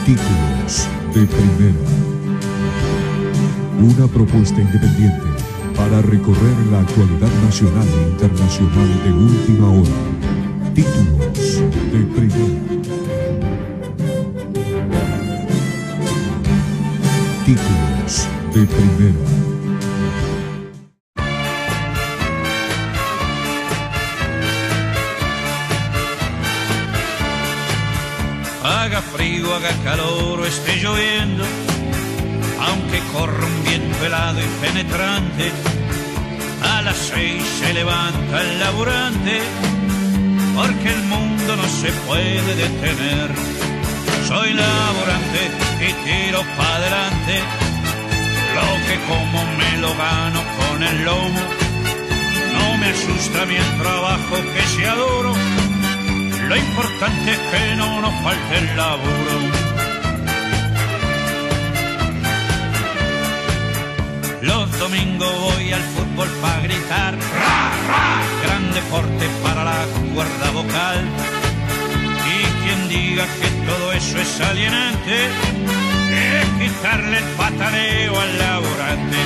Títulos de Primera. Una propuesta independiente para recorrer la actualidad nacional e internacional de última hora. Títulos de Primera. Títulos de Primera. Haga frío, haga calor o esté lloviendo, aunque corra un viento helado y penetrante, a las 6 se levanta el laburante, porque el mundo no se puede detener. Soy laburante y tiro pa' adelante, lo que como me lo gano con el lomo. No me asusta mi trabajo que sea duro, lo importante es que no nos falte el laburo. Los domingos voy al fútbol para gritar, ¡ra, ra! Gran deporte para la cuerda vocal. Y quien diga que todo eso es alienante, es quitarle el pataleo al laburante.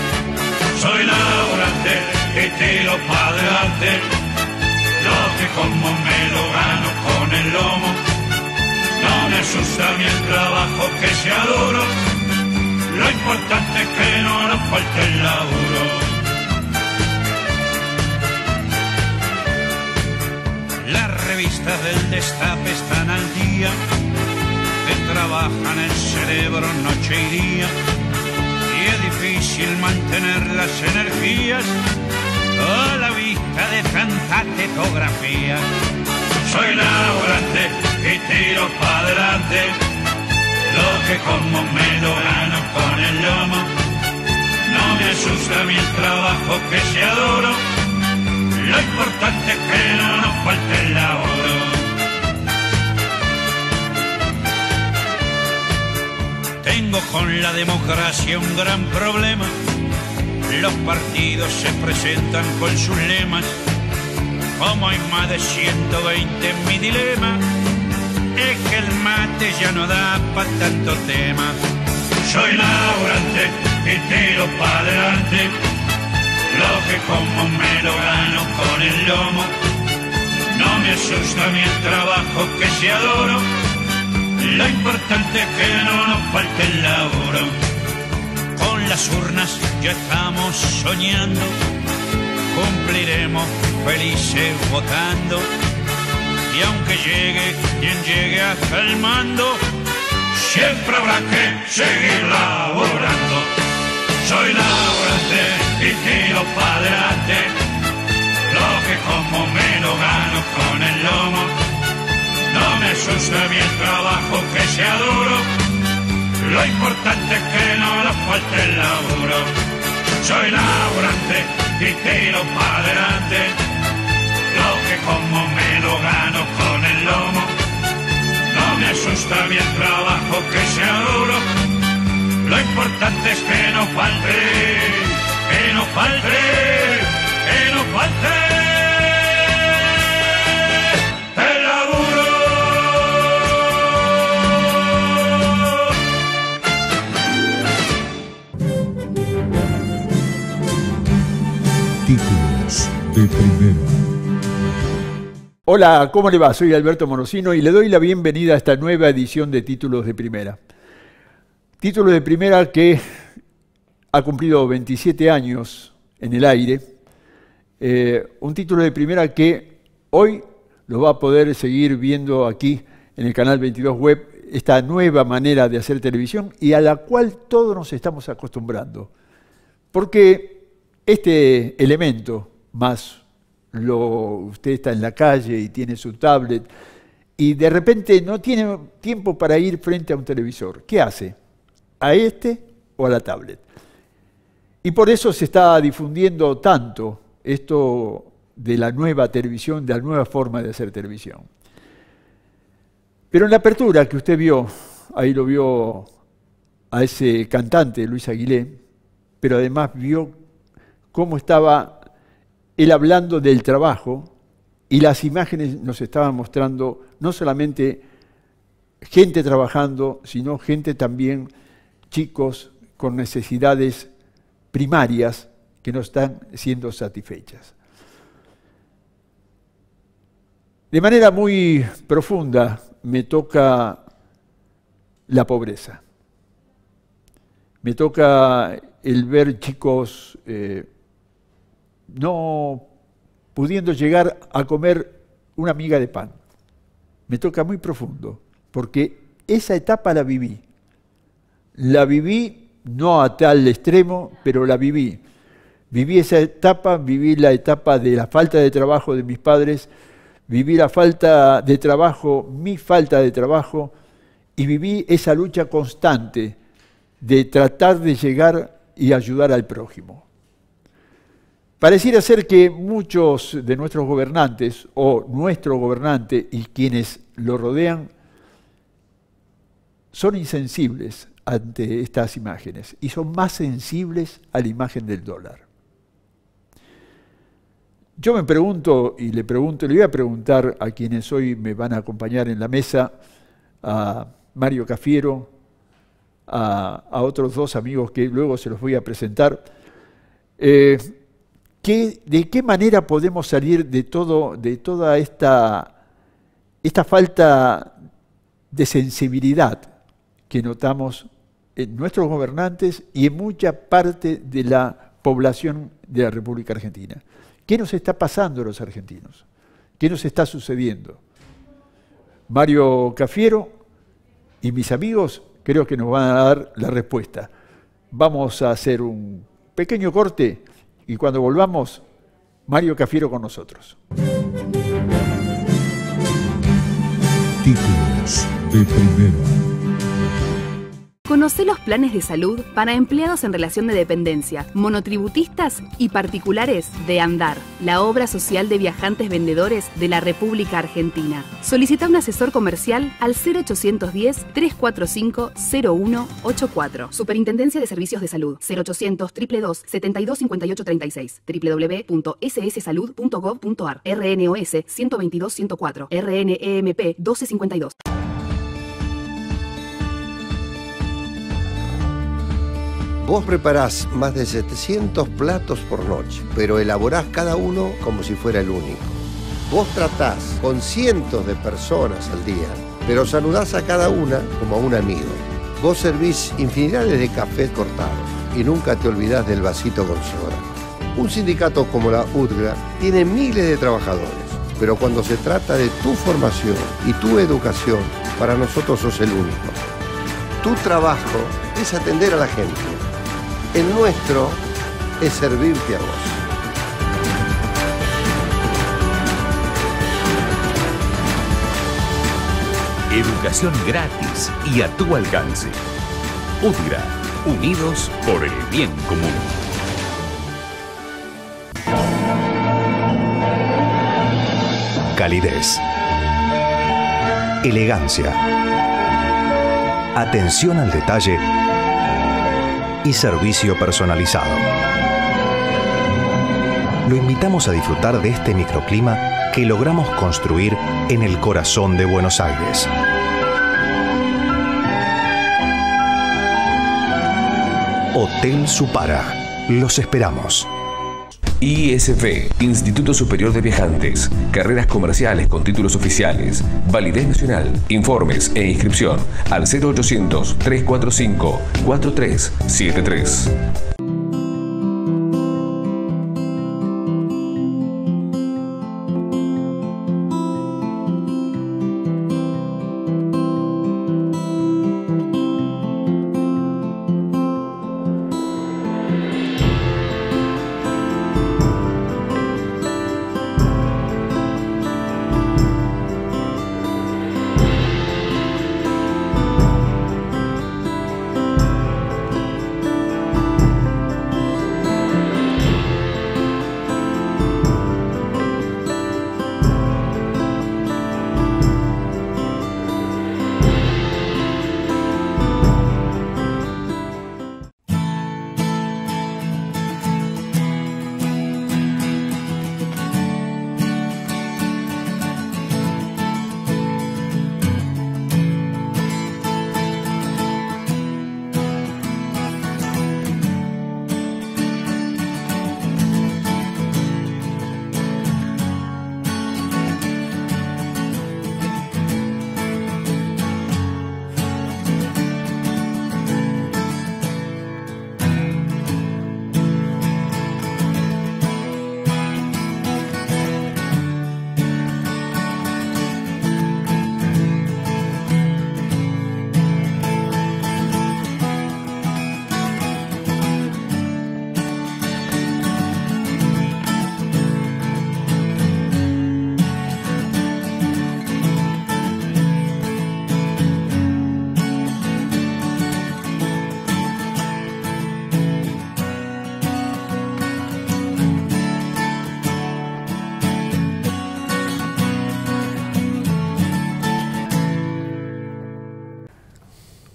Soy laburante y tiro para adelante, lo que como me lo gano con el lomo. No me asusta mi trabajo que sea duro, lo importante es que no nos falte el laburo. Las revistas del destape están al día, que trabajan el cerebro noche y día, y es difícil mantener las energías a la vista de tanta tetografía. Soy laburante y tiro pa' adelante, lo que como me lo gano con el lomo. No me asusta mi trabajo que sea duro, lo importante es que no nos falte el laburo. Tengo con la democracia un gran problema. Los partidos se presentan con sus lemas. Como hay más de 120 en mi dilema, es que el mate ya no da pa' tanto tema. Soy laburante y tiro pa' adelante, lo que como me lo gano con el lomo. No me asusta mi trabajo que sea duro, lo importante es que no nos falte el laburo. Con las urnas ya estamos soñando, cumpliremos felices votando. Y aunque llegue quien llegue hasta el mando, siempre habrá que seguir laborando. Soy laburante y tiro pa' adelante, lo que como me lo gano con el lomo. No me asusta mi trabajo que sea duro, lo importante es que no nos falte el laburo. Soy laburante y tiro pa' adelante, lo que como me lo gano con el lomo. No me asusta mi trabajo que sea duro, lo importante es que no falte, que no falte, que no falte el laburo. Títulos de Primera. Hola, ¿cómo le va? Soy Alberto Morosino y le doy la bienvenida a esta nueva edición de Títulos de Primera. Títulos de Primera que ha cumplido 27 años en el aire. Un título de Primera que hoy lo va a poder seguir viendo aquí en el canal 22 Web, esta nueva manera de hacer televisión y a la cual todos nos estamos acostumbrando. Porque este elemento, más usted está en la calle y tiene su tablet y de repente no tiene tiempo para ir frente a un televisor, ¿qué hace? ¿A este o a la tablet? Y por eso se está difundiendo tanto esto de la nueva televisión, de la nueva forma de hacer televisión. Pero en la apertura que usted vio, ahí lo vio a ese cantante, Luis Aguilé, pero además vio cómo estaba él hablando del trabajo y las imágenes nos estaban mostrando no solamente gente trabajando, sino gente también, chicos con necesidades primarias que no están siendo satisfechas. De manera muy profunda me toca la pobreza. Me toca el ver chicos no pudiendo llegar a comer una miga de pan. Me toca muy profundo, porque esa etapa la viví. La viví no a tal extremo, pero la viví. Viví esa etapa, viví la etapa de la falta de trabajo de mis padres, viví la falta de trabajo, mi falta de trabajo, y viví esa lucha constante de tratar de llegar y ayudar al prójimo. Pareciera ser que muchos de nuestros gobernantes, o nuestro gobernante y quienes lo rodean, son insensibles ante estas imágenes y son más sensibles a la imagen del dólar. Yo me pregunto, y le voy a preguntar a quienes hoy me van a acompañar en la mesa, a Mario Cafiero, a otros dos amigos que luego se los voy a presentar, ¿de qué manera podemos salir de toda esta falta de sensibilidad que notamos en nuestros gobernantes y en mucha parte de la población de la República Argentina? ¿Qué nos está pasando a los argentinos? ¿Qué nos está sucediendo? Mario Cafiero y mis amigos creo que nos van a dar la respuesta. Vamos a hacer un pequeño corte y cuando volvamos, Mario Cafiero con nosotros. Títulos de primera. Conocé los planes de salud para empleados en relación de dependencia, monotributistas y particulares de Andar, la obra social de viajantes vendedores de la República Argentina. Solicita un asesor comercial al 0810-345-0184. Superintendencia de Servicios de Salud, 0800-222-725836, www.sssalud.gov.ar, RNOS 122-104, RNEMP 1252. Vos preparás más de 700 platos por noche, pero elaborás cada uno como si fuera el único. Vos tratás con cientos de personas al día, pero saludás a cada una como a un amigo. Vos servís infinidades de cafés cortados y nunca te olvidás del vasito con soda. Un sindicato como la UTGRA tiene miles de trabajadores, pero cuando se trata de tu formación y tu educación, para nosotros sos el único. Tu trabajo es atender a la gente. El nuestro es servirte a vos. Educación gratis y a tu alcance. UTGRA, unidos por el bien común. Calidez. Elegancia. Atención al detalle y servicio personalizado. Lo invitamos a disfrutar de este microclima que logramos construir en el corazón de Buenos Aires. Hotel Supara. Los esperamos. ISV, Instituto Superior de Viajantes. Carreras comerciales con títulos oficiales. Validez nacional. Informes e inscripción al 0800-345-4373.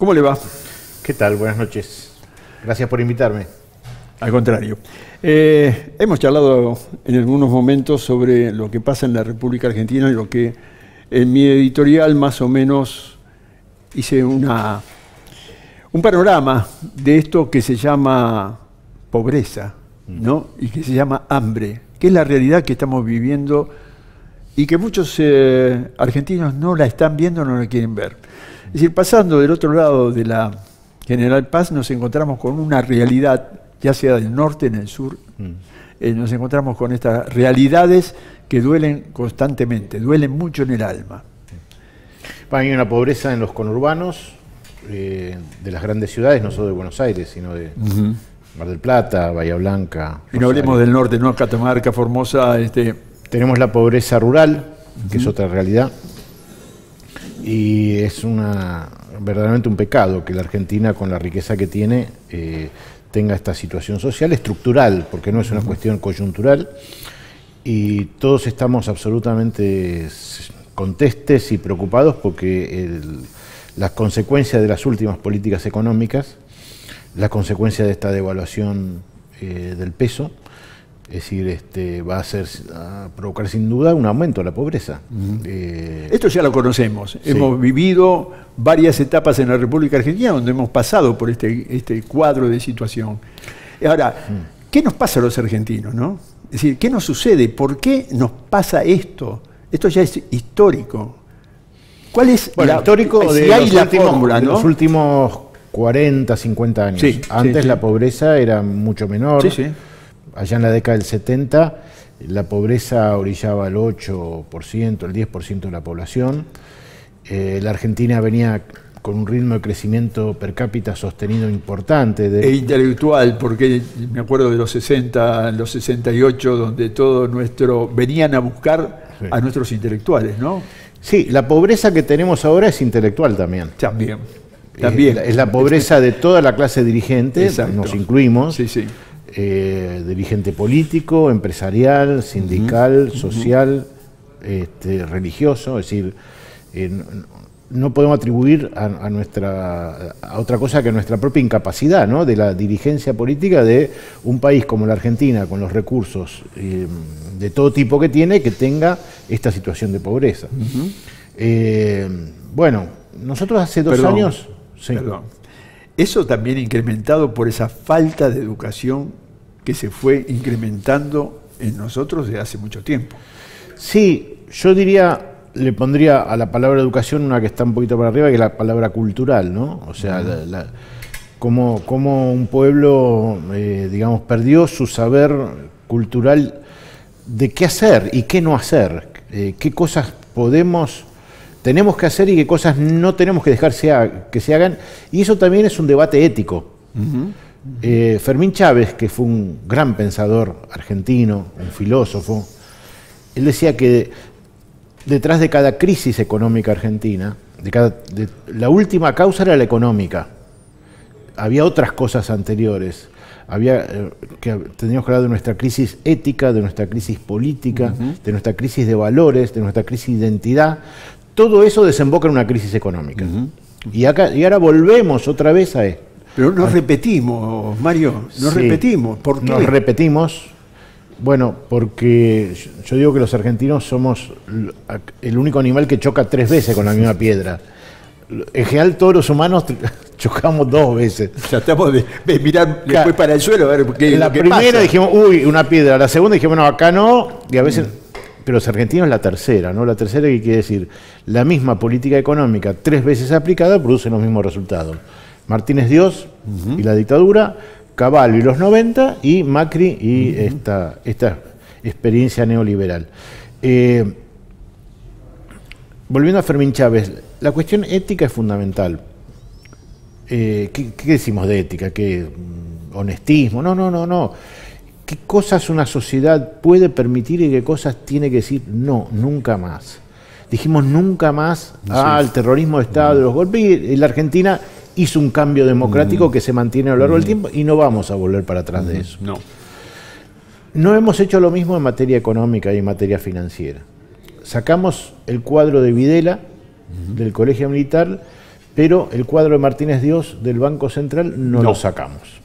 ¿Cómo le va? ¿Qué tal? Buenas noches. Gracias por invitarme. Al contrario. Hemos charlado en algunos momentos sobre lo que pasa en la República Argentina y lo que en mi editorial más o menos hice un panorama de esto que se llama pobreza, ¿no? Y que se llama hambre, que es la realidad que estamos viviendo y que muchos argentinos no la están viendo, no la quieren ver. Es decir, pasando del otro lado de la General Paz nos encontramos con una realidad, ya sea del norte, en el sur, nos encontramos con estas realidades que duelen constantemente, duelen mucho en el alma. Hay una pobreza en los conurbanos de las grandes ciudades, no solo de Buenos Aires, sino de Mar del Plata, Bahía Blanca. Y no hablemos del norte, ¿no? Catamarca, Formosa. Tenemos la pobreza rural, que es otra realidad, y es verdaderamente un pecado que la Argentina, con la riqueza que tiene, tenga esta situación social estructural, porque no es una cuestión coyuntural, y todos estamos absolutamente contestes y preocupados porque las consecuencias de las últimas políticas económicas, la consecuencia de esta devaluación del peso, es decir, va a provocar sin duda un aumento de la pobreza. Esto ya lo conocemos. Sí. Hemos vivido varias etapas en la República Argentina donde hemos pasado por este cuadro de situación. Ahora, ¿qué nos pasa a los argentinos, no? Es decir, ¿qué nos sucede? ¿Por qué nos pasa esto? Esto ya es histórico. ¿Cuál es histórico si de hay la últimos, fórmula, ¿no? los últimos 40, 50 años? Sí, Antes sí. la pobreza era mucho menor. Sí, sí. Allá en la década del 70, la pobreza orillaba el 8%, el 10% de la población. La Argentina venía con un ritmo de crecimiento per cápita sostenido importante. E intelectual, porque me acuerdo de los 60, los 68, donde todo venían a buscar a nuestros intelectuales, ¿no? Sí, la pobreza que tenemos ahora es intelectual también. También. Es la pobreza de toda la clase dirigente, Exacto. Nos incluimos. Sí, sí. Dirigente político, empresarial, sindical, social, religioso, es decir, no podemos atribuir a otra cosa que a nuestra propia incapacidad, ¿no?, de la dirigencia política de un país como la Argentina, con los recursos de todo tipo que tiene, que tenga esta situación de pobreza. Bueno, nosotros hace 2 años... Sí. Perdón. Eso también incrementado por esa falta de educación que se fue incrementando en nosotros desde hace mucho tiempo. Sí, yo le pondría a la palabra educación una que está un poquito para arriba, que es la palabra cultural, ¿no? O sea, como un pueblo, digamos, perdió su saber cultural de qué hacer y qué no hacer, qué cosas tenemos que hacer y qué cosas no tenemos que dejar que se hagan, y eso también es un debate ético. Fermín Chávez, que fue un gran pensador argentino, un filósofo, él decía que detrás de cada crisis económica argentina, la última causa era la económica. Había otras cosas anteriores. Teníamos que hablar de nuestra crisis ética, de nuestra crisis política, de nuestra crisis de valores, de nuestra crisis de identidad. Todo eso desemboca en una crisis económica. Y ahora volvemos otra vez a esto. Pero nos repetimos, Mario, repetimos. ¿Por qué? Nos repetimos, bueno, porque yo digo que los argentinos somos el único animal que choca 3 veces con la misma piedra. En general todos los humanos chocamos 2 veces. Tratamos de mirar después para el suelo a ver qué es la lo que primera pasa. Dijimos, uy, una piedra. La segunda dijimos, no, acá no. Y a veces... Pero los argentinos la tercera, ¿no? La tercera, que quiere decir, la misma política económica 3 veces aplicada produce los mismos resultados. Martínez Dios y la dictadura, Cavallo y los 90, y Macri y esta experiencia neoliberal. Volviendo a Fermín Chávez, la cuestión ética es fundamental. ¿Qué decimos de ética? ¿Qué honestismo? No. ¿Qué cosas una sociedad puede permitir y qué cosas tiene que decir no, nunca más? Dijimos nunca más al terrorismo de Estado, de los golpes, y la Argentina hizo un cambio democrático que se mantiene a lo largo del tiempo y no vamos a volver para atrás de eso. No hemos hecho lo mismo en materia económica y en materia financiera. Sacamos el cuadro de Videla del Colegio Militar, pero el cuadro de Martínez Dios del Banco Central no lo sacamos.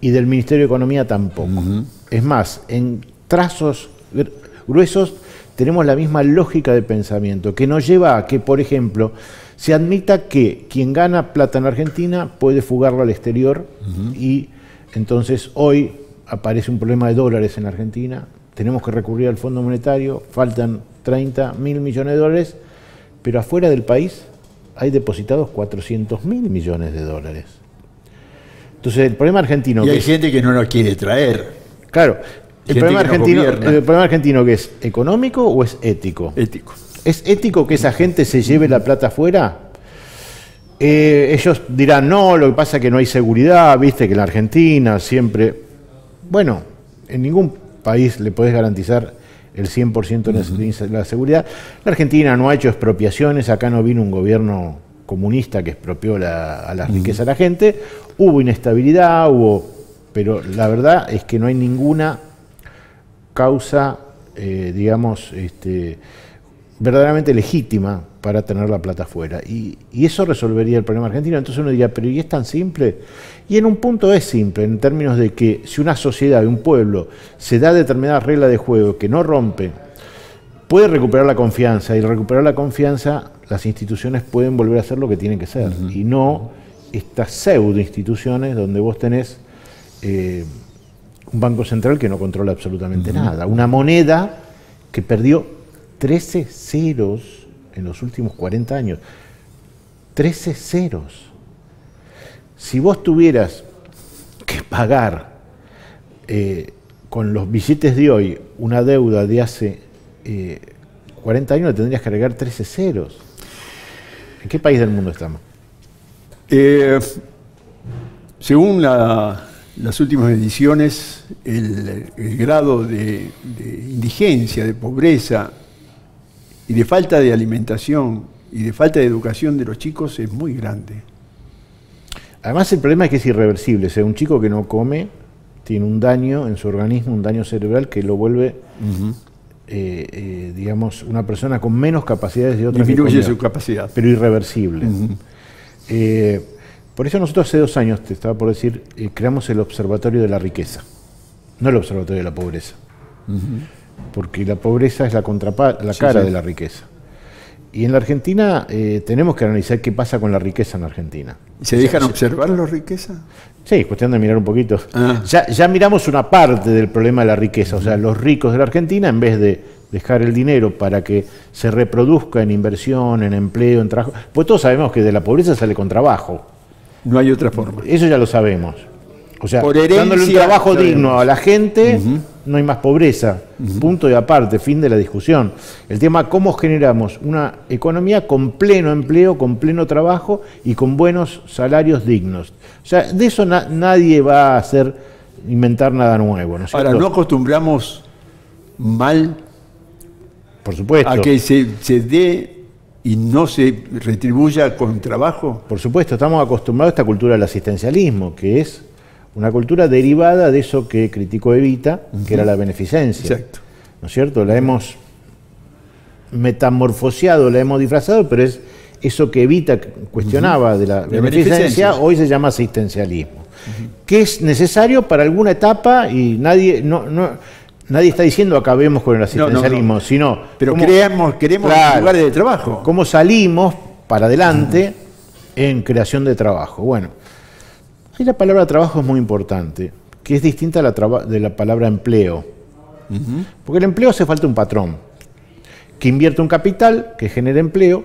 Y del Ministerio de Economía tampoco. Es más, en trazos gruesos tenemos la misma lógica de pensamiento, que nos lleva a que, por ejemplo, se admita que quien gana plata en Argentina puede fugarlo al exterior y entonces hoy aparece un problema de dólares en Argentina, tenemos que recurrir al Fondo Monetario, faltan 30.000 millones de dólares, pero afuera del país hay depositados 400.000 millones de dólares. Entonces el problema argentino... Y hay gente que no lo quiere traer. Claro, el problema argentino que es económico o es ético. Ético. ¿Es ético que esa gente se lleve la plata afuera? Ellos dirán, no, lo que pasa es que no hay seguridad, viste que en la Argentina siempre... Bueno, en ningún país le podés garantizar el 100% de la seguridad. La Argentina no ha hecho expropiaciones, acá no vino un gobierno comunista que expropió a la riqueza de la gente. Hubo inestabilidad, pero la verdad es que no hay ninguna causa, digamos, verdaderamente legítima para tener la plata afuera. Y eso resolvería el problema argentino. Entonces uno diría, pero ¿y es tan simple? Y en un punto es simple, en términos de que si una sociedad, un pueblo, se da determinadas reglas de juego que no rompe, puede recuperar la confianza, y al recuperar la confianza, las instituciones pueden volver a ser lo que tienen que ser, y no estas pseudo instituciones donde vos tenés un banco central que no controla absolutamente nada, una moneda que perdió 13 ceros en los últimos 40 años. 13 ceros. Si vos tuvieras que pagar con los billetes de hoy una deuda de hace 40 años, le tendrías que agregar 13 ceros. ¿En qué país del mundo estamos? Según las últimas ediciones, el grado de indigencia, de pobreza y de falta de alimentación y de falta de educación de los chicos es muy grande. Además el problema es que es irreversible. O sea, un chico que no come tiene un daño en su organismo, un daño cerebral que lo vuelve, digamos, una persona con menos capacidades de otras. Disminuye su capacidad. Pero irreversible. Por eso nosotros hace 2 años, te estaba por decir, creamos el Observatorio de la Riqueza, no el Observatorio de la Pobreza. Porque la pobreza es la cara de la riqueza. Y en la Argentina tenemos que analizar qué pasa con la riqueza en Argentina. ¿Se dejan observar la riqueza? Sí, cuestión de mirar un poquito. Ya miramos una parte del problema de la riqueza, o sea, los ricos de la Argentina, en vez de dejar el dinero para que se reproduzca en inversión, en empleo, en trabajo, pues todos sabemos que de la pobreza sale con trabajo. No hay otra forma. Eso ya lo sabemos. O sea, por herencia, dándole un trabajo digno a la gente, no hay más pobreza. Punto y aparte, fin de la discusión. El tema, ¿cómo generamos una economía con pleno empleo, con pleno trabajo y con buenos salarios dignos? O sea, de eso nadie va a inventar nada nuevo, ¿no es cierto? Ahora, ¿no acostumbramos mal, por supuesto, a que se dé y no se retribuya con trabajo? Por supuesto, estamos acostumbrados a esta cultura del asistencialismo, que es una cultura derivada de eso que criticó Evita, que era la beneficencia. Exacto. ¿No es cierto? La hemos metamorfoseado, la hemos disfrazado, pero es eso que Evita cuestionaba de la beneficencia, hoy se llama asistencialismo. Que es necesario para alguna etapa y nadie está diciendo acabemos con el asistencialismo, sino... Pero queremos lugares de trabajo. ¿Cómo salimos para adelante en creación de trabajo? Bueno, ahí la palabra trabajo es muy importante, que es distinta de la palabra empleo. Porque el empleo hace falta un patrón, que invierte un capital, que genere empleo,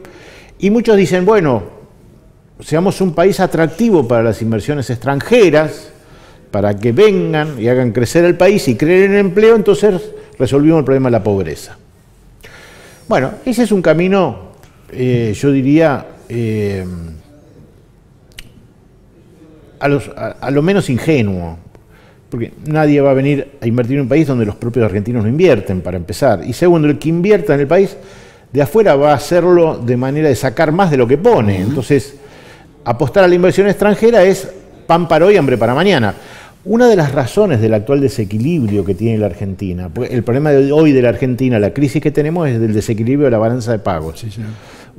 y muchos dicen, bueno, seamos un país atractivo para las inversiones extranjeras, para que vengan y hagan crecer el país y creen en empleo, entonces resolvimos el problema de la pobreza. Bueno, ese es un camino, yo diría, a lo menos ingenuo, porque nadie va a venir a invertir en un país donde los propios argentinos no invierten, para empezar. Y segundo, el que invierta en el país de afuera va a hacerlo de manera de sacar más de lo que pone. Entonces, apostar a la inversión extranjera es pan para hoy, hambre para mañana. Una de las razones del actual desequilibrio que tiene la Argentina, porque el problema de hoy de la Argentina, la crisis que tenemos es del desequilibrio de la balanza de pagos.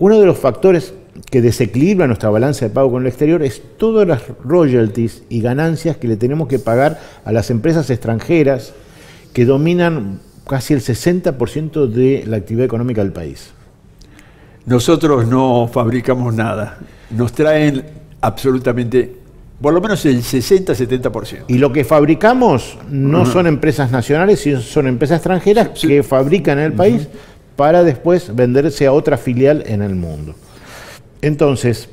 Uno de los factores que desequilibra nuestra balanza de pago con el exterior es todas las royalties y ganancias que le tenemos que pagar a las empresas extranjeras que dominan casi el 60% de la actividad económica del país. Nosotros no fabricamos nada. Nos traen absolutamente, por lo menos el 60-70%. Y lo que fabricamos no son empresas nacionales, sino son empresas extranjeras que fabrican en el país para después venderse a otra filial en el mundo. Entonces,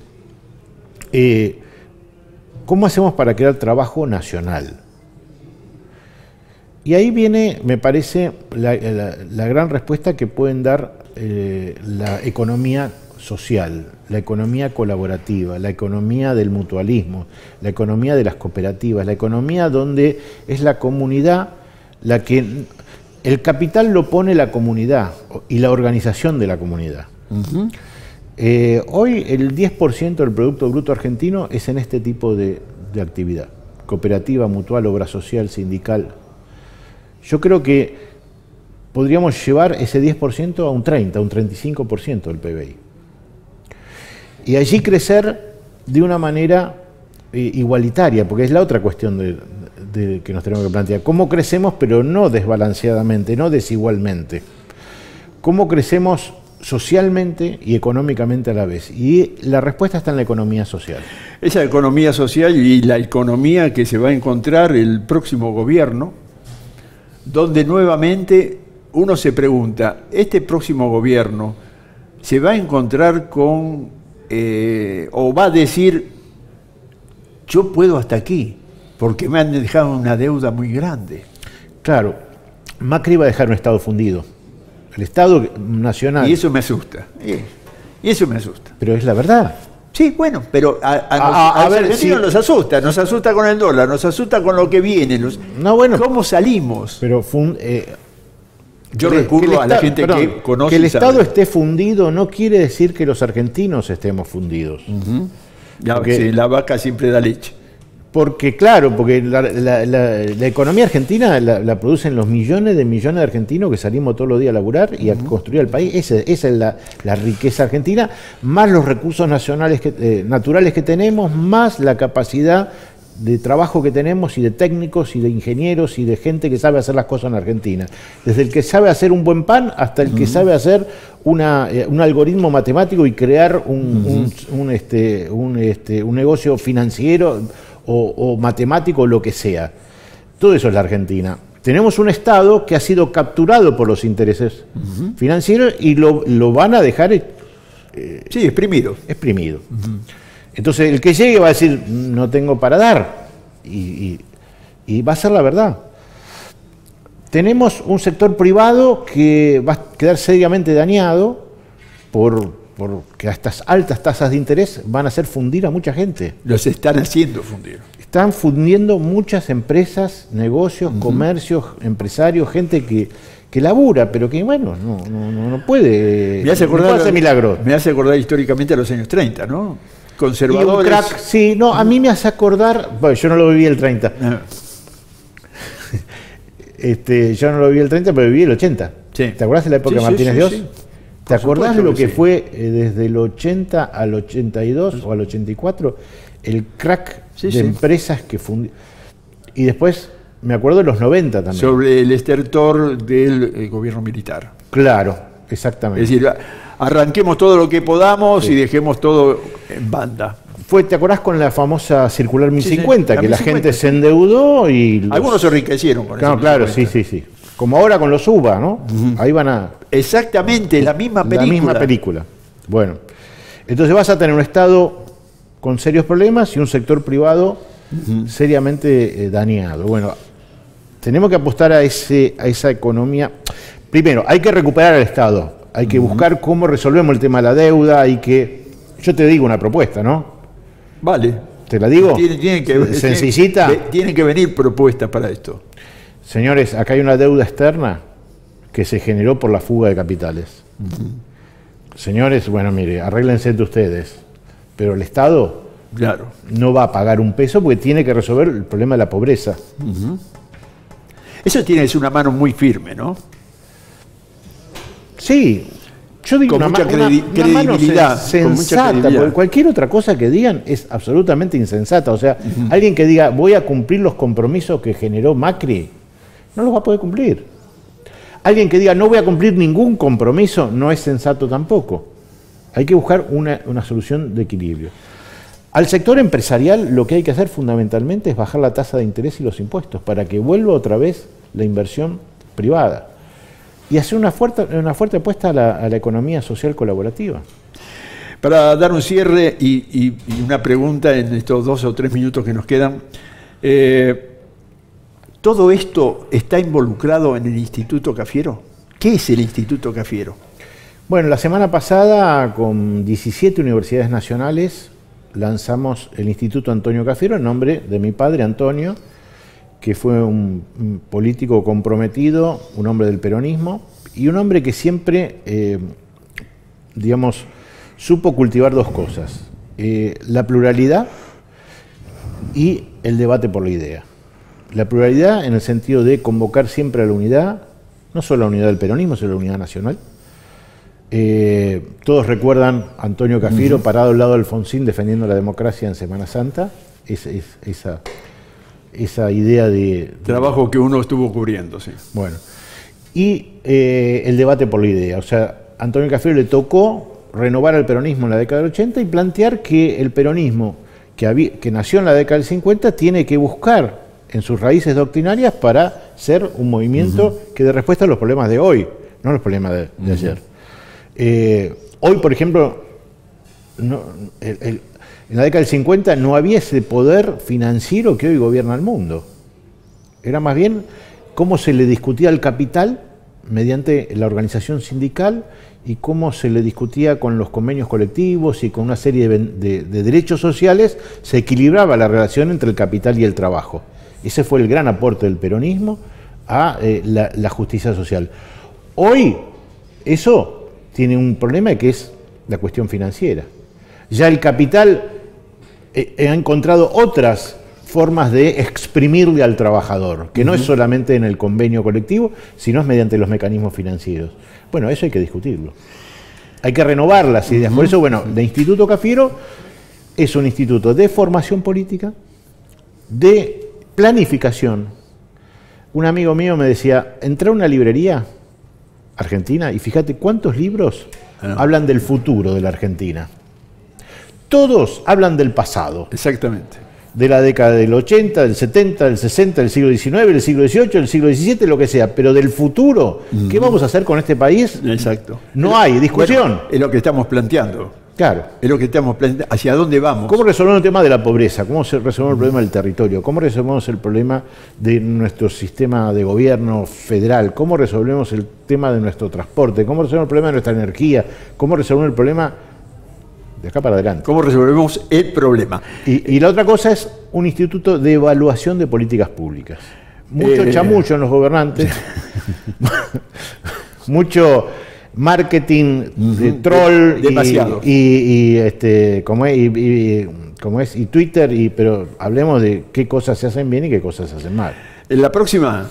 ¿cómo hacemos para crear trabajo nacional? Y ahí viene, me parece, la gran respuesta que pueden dar la economía social, la economía colaborativa, la economía del mutualismo, la economía de las cooperativas, la economía donde es la comunidad la que... El capital lo pone la comunidad y la organización de la comunidad. Hoy el 10% del Producto Bruto argentino es en este tipo de actividad. Cooperativa, mutual, obra social, sindical. Yo creo que podríamos llevar ese 10% a un 30, un 35% del PBI. Y allí crecer de una manera igualitaria, porque es la otra cuestión que nos tenemos que plantear. ¿Cómo crecemos, pero no desbalanceadamente, no desigualmente? ¿Cómo crecemos socialmente y económicamente a la vez? Y la respuesta está en la economía social. Esa economía social y la economía que se va a encontrar el próximo gobierno, donde nuevamente uno se pregunta, ¿este próximo gobierno se va a encontrar con, o va a decir, yo puedo hasta aquí, porque me han dejado una deuda muy grande? Claro, Macri va a dejar un Estado fundido. El Estado nacional... Y eso me asusta. Y eso me asusta. Pero es la verdad. Sí, bueno, pero a los argentinos nos asusta con el dólar, nos asusta con lo que viene. No, bueno, ¿cómo salimos? Pero yo recurro a la gente que conoce. Que el Estado esté fundido no quiere decir que los argentinos estemos fundidos. Sí, la vaca siempre da leche. Porque, claro, porque la economía argentina la producen los millones de argentinos que salimos todos los días a laburar y a construir el país. Esa es la riqueza argentina, más los recursos nacionales naturales que tenemos, más la capacidad de trabajo que tenemos y de técnicos y de ingenieros y de gente que sabe hacer las cosas en Argentina. Desde el que sabe hacer un buen pan hasta el que sabe hacer un algoritmo matemático y crear un negocio financiero o matemático, o lo que sea. Todo eso es la Argentina. Tenemos un Estado que ha sido capturado por los intereses financieros y lo van a dejar sí, exprimido. Entonces el que llegue va a decir, no tengo para dar, y va a ser la verdad. Tenemos un sector privado que va a quedar seriamente dañado porque a estas altas tasas de interés van a hacer fundir a mucha gente. Los están haciendo fundir. Están fundiendo muchas empresas, negocios, comercios, empresarios, gente que labura, pero que, bueno, no puede, me hace acordar, no puede hacer milagros. Me hace acordar históricamente a los años 30, ¿no? Conservadores. Y un crack, sí, no, a mí me hace acordar, bueno, yo no lo viví el 30. Yo no lo viví el 30, pero viví el 80. Sí. ¿Te acordás de la época de Martínez Dios? Sí. ¿Te acordás de lo que fue desde el 80 al 82 o al 84? El crack de empresas que fundieron. Y después, me acuerdo de los 90 también. Sobre el estertor del gobierno militar. Claro, exactamente. Es decir, arranquemos todo lo que podamos y dejemos todo en banda. ¿Te acordás con la famosa circular 1050? Que la gente se endeudó y... Algunos se enriquecieron con eso. Claro, sí. Como ahora con los UBA, ¿no? Ahí van a... Exactamente, la misma película. La misma película. Bueno, entonces vas a tener un Estado con serios problemas y un sector privado seriamente dañado. Bueno, tenemos que apostar a esa economía. Primero, hay que recuperar al Estado. Hay que buscar cómo resolvemos el tema de la deuda. Yo te digo una propuesta, ¿no? Vale. ¿Te la digo? Sencillita. Tienen que venir propuestas para esto. Señores, acá hay una deuda externa que se generó por la fuga de capitales. Señores, bueno, mire, arréglense entre ustedes. Pero el Estado no va a pagar un peso porque tiene que resolver el problema de la pobreza. Eso tiene que ser una mano muy firme, ¿no? Sí. yo digo con mucha credibilidad. Sensata, con mucha credibilidad. porque cualquier otra cosa que digan es absolutamente insensata. O sea, alguien que diga voy a cumplir los compromisos que generó Macri, no los va a poder cumplir. Alguien que diga no voy a cumplir ningún compromiso no es sensato tampoco. Hay que buscar una solución de equilibrio. Al sector empresarial lo que hay que hacer fundamentalmente es bajar la tasa de interés y los impuestos para que vuelva otra vez la inversión privada y hacer una fuerte apuesta a la economía social colaborativa. Para dar un cierre y una pregunta en estos 2 o 3 minutos que nos quedan, ¿todo esto está involucrado en el Instituto Cafiero? ¿Qué es el Instituto Cafiero? Bueno, la semana pasada con 17 universidades nacionales lanzamos el Instituto Antonio Cafiero en nombre de mi padre Antonio, que fue un político comprometido, un hombre del peronismo y un hombre que siempre, digamos, supo cultivar 2 cosas, la pluralidad y el debate por la idea. La pluralidad en el sentido de convocar siempre a la unidad, no solo la unidad del peronismo, sino la unidad nacional. Todos recuerdan a Antonio Cafiero parado al lado de Alfonsín defendiendo la democracia en Semana Santa, esa idea de... Trabajo que uno estuvo cubriendo, sí. Bueno, y el debate por la idea, o sea, a Antonio Cafiero le tocó renovar el peronismo en la década del 80 y plantear que el peronismo que nació en la década del 50 tiene que buscar en sus raíces doctrinarias para ser un movimiento que dé respuesta a los problemas de hoy, no a los problemas de ayer. Hoy, por ejemplo, en la década del 50 no había ese poder financiero que hoy gobierna el mundo. Era más bien cómo se le discutía al capital mediante la organización sindical y cómo se le discutía con los convenios colectivos y con una serie de derechos sociales, se equilibraba la relación entre el capital y el trabajo. Ese fue el gran aporte del peronismo a la justicia social. Hoy eso tiene un problema que es la cuestión financiera. Ya el capital ha encontrado otras formas de exprimirle al trabajador, que no es solamente en el convenio colectivo, sino es mediante los mecanismos financieros. Bueno, eso hay que discutirlo. Hay que renovar las ideas. Por eso, bueno, el Instituto Cafiero es un instituto de formación política, de planificación. Un amigo mío me decía, entra a una librería argentina y fíjate cuántos libros hablan del futuro de la Argentina. Todos hablan del pasado. Exactamente. De la década del 80, del 70, del 60, del siglo XIX, del siglo XVIII, del siglo XVII, lo que sea. Pero del futuro, ¿qué vamos a hacer con este país? Exacto. No hay discusión. Bueno, es lo que estamos planteando. Claro. Es lo que estamos planteando. ¿Hacia dónde vamos? ¿Cómo resolvemos el tema de la pobreza? ¿Cómo resolvemos el problema del territorio? ¿Cómo resolvemos el problema de nuestro sistema de gobierno federal? ¿Cómo resolvemos el tema de nuestro transporte? ¿Cómo resolvemos el problema de nuestra energía? ¿Cómo resolvemos el problema de acá para adelante? ¿Cómo resolvemos el problema? Y la otra cosa es un instituto de evaluación de políticas públicas. Mucho chamullo en los gobernantes, mucho marketing de troll demasiado. y Twitter, pero hablemos de qué cosas se hacen bien y qué cosas se hacen mal. En la próxima,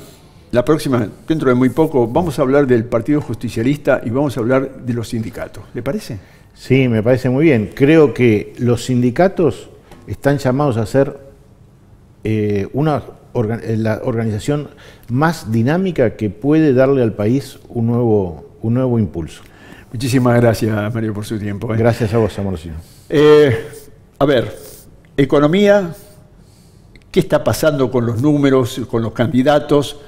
dentro de muy poco, vamos a hablar del Partido Justicialista y vamos a hablar de los sindicatos. ¿Le parece? Sí, me parece muy bien. Creo que los sindicatos están llamados a ser la organización más dinámica que puede darle al país un nuevo impulso. Muchísimas gracias, Mario, por su tiempo. Gracias a vos, Amorosino. A ver, economía, ¿qué está pasando con los números, con los candidatos?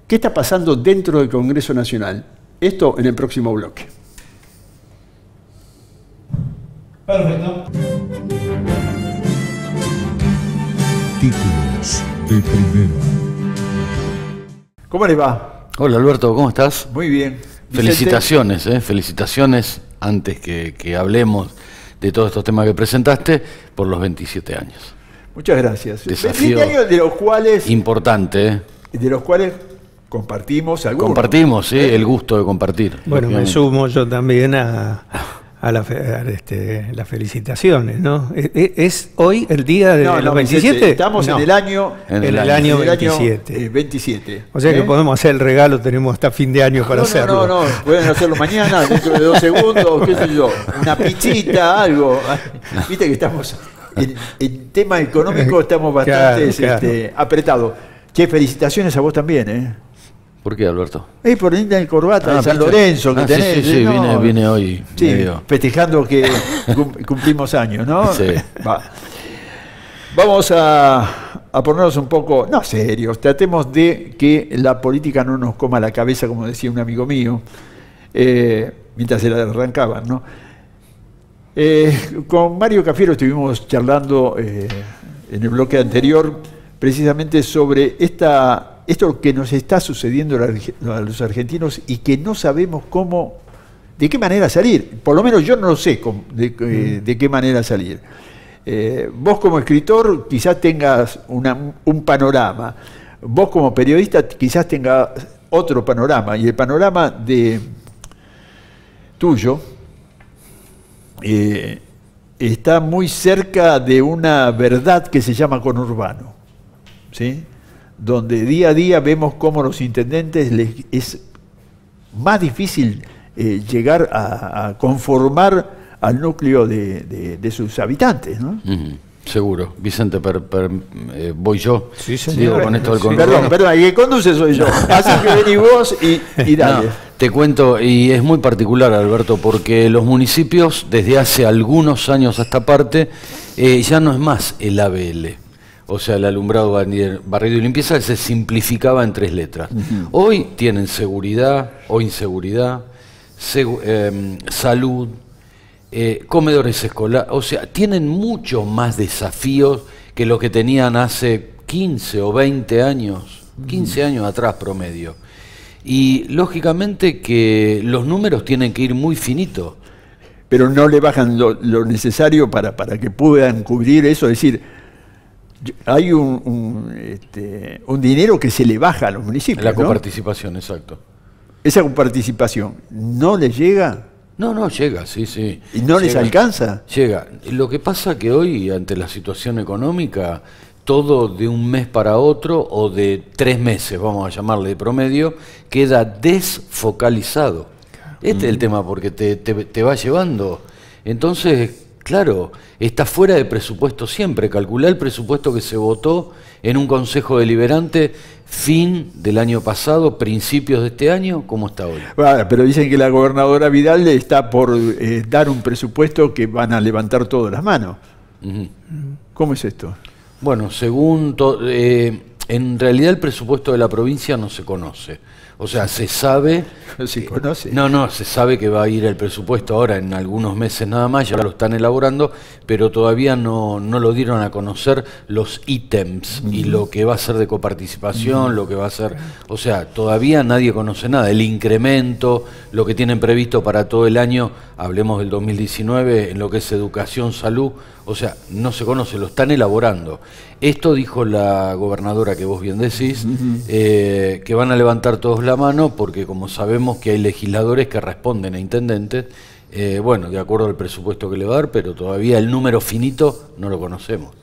¿Qué está pasando dentro del Congreso Nacional? Esto en el próximo bloque. Perfecto. Títulos de primera. ¿Cómo les va? Hola Alberto, ¿cómo estás? Muy bien. Felicitaciones, felicitaciones antes que hablemos de todos estos temas que presentaste por los 27 años. Muchas gracias. Desafío 27 años de los cuales... Importante, De los cuales compartimos algunos. Compartimos, el gusto de compartir. Bueno, me sumo yo también a las felicitaciones, ¿no? ¿Es hoy el día de los 27? Estamos en el año 27. 27. O sea que podemos hacer el regalo, tenemos hasta fin de año para hacerlo. No, pueden hacerlo mañana, dentro de 2 segundos, qué sé yo, una pizzita, algo. Viste que estamos, en tema económico estamos bastante apretados. Che, felicitaciones a vos también, ¿eh? ¿Por qué, Alberto? Por el de corbata de San Lorenzo que tenés. Sí, vine hoy. Sí, festejando que cumplimos años, ¿no? Sí. Vamos a ponernos un poco, no serios, tratemos de que la política no nos coma la cabeza, como decía un amigo mío, mientras se la arrancaban, ¿no? Con Mario Cafiero estuvimos charlando en el bloque anterior precisamente sobre esto que nos está sucediendo a los argentinos y que no sabemos de qué manera salir. Por lo menos yo no lo sé de qué manera salir. Vos como escritor quizás tengas un panorama. Vos como periodista quizás tengas otro panorama. Y el panorama tuyo está muy cerca de una verdad que se llama conurbano, ¿sí? Donde día a día vemos cómo los intendentes es más difícil llegar a conformar al núcleo de sus habitantes, ¿no? Seguro. Vicente, voy yo. Sí, señor. Digo, con esto del conurbano. Perdón, el que conduce soy yo. Así que vení vos y dale. No, te cuento, y es muy particular, Alberto, porque los municipios, desde hace algunos años a esta parte, ya no es más el ABL. O sea, el alumbrado, barrido y limpieza se simplificaba en 3 letras. Hoy tienen seguridad o inseguridad, salud, comedores escolares. O sea, tienen muchos más desafíos que los que tenían hace 15 o 20 años, 15 años atrás promedio. Y lógicamente que los números tienen que ir muy finitos. Pero no le bajan lo necesario para que puedan cubrir eso, es decir, hay un dinero que se le baja a los municipios. La coparticipación, ¿no? Exacto. Esa coparticipación, ¿no les llega? No, llega, sí. ¿Y no les alcanza? Llega. Lo que pasa que hoy, ante la situación económica, todo de un mes para otro, o de 3 meses, vamos a llamarle de promedio, queda desfocalizado. Este es el tema, porque te va llevando. Entonces, claro, está fuera de presupuesto siempre. Calculá el presupuesto que se votó en un consejo deliberante fin del año pasado, principios de este año, ¿cómo está hoy? Bueno, pero dicen que la gobernadora Vidal está por dar un presupuesto que van a levantar todas las manos. ¿Cómo es esto? Bueno, según en realidad el presupuesto de la provincia no se conoce. O sea, se sabe... ¿Se conoce? No, se sabe que va a ir el presupuesto ahora en algunos meses nada más, ya lo están elaborando, pero todavía no lo dieron a conocer los ítems y lo que va a ser de coparticipación, lo que va a ser... O sea, todavía nadie conoce nada. El incremento, lo que tienen previsto para todo el año, hablemos del 2019, en lo que es educación, salud, o sea, no se conoce, lo están elaborando. Esto dijo la gobernadora, que vos bien decís, que van a levantar todos la mano porque como sabemos que hay legisladores que responden a intendentes, bueno, de acuerdo al presupuesto que le va a dar, pero todavía el número finito no lo conocemos.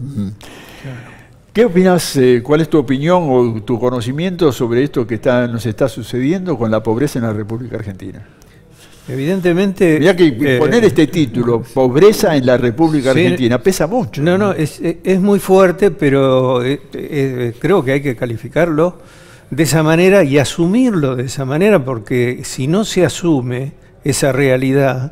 ¿Qué opinas? ¿Cuál es tu opinión o tu conocimiento sobre esto que nos está sucediendo con la pobreza en la República Argentina? Evidentemente... Mirá que poner este título, pobreza en la República Argentina, pesa mucho. No, es muy fuerte, pero creo que hay que calificarlo de esa manera y asumirlo de esa manera, porque si no se asume esa realidad,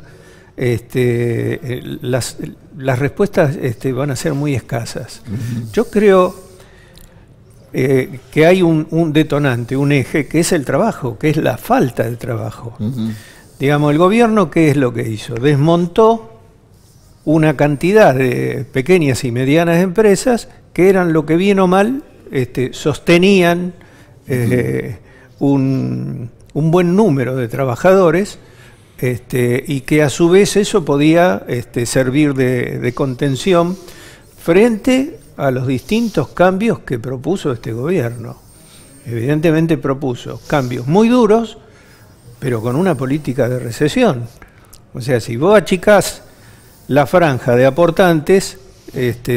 las respuestas van a ser muy escasas. Yo creo que hay un detonante, un eje, que es el trabajo, que es la falta de trabajo. Digamos, el gobierno, ¿qué es lo que hizo? Desmontó una cantidad de pequeñas y medianas empresas que eran lo que bien o mal sostenían un buen número de trabajadores, y que a su vez eso podía servir de contención frente a los distintos cambios que propuso este gobierno. Evidentemente propuso cambios muy duros, pero con una política de recesión. O sea, si vos achicás la franja de aportantes,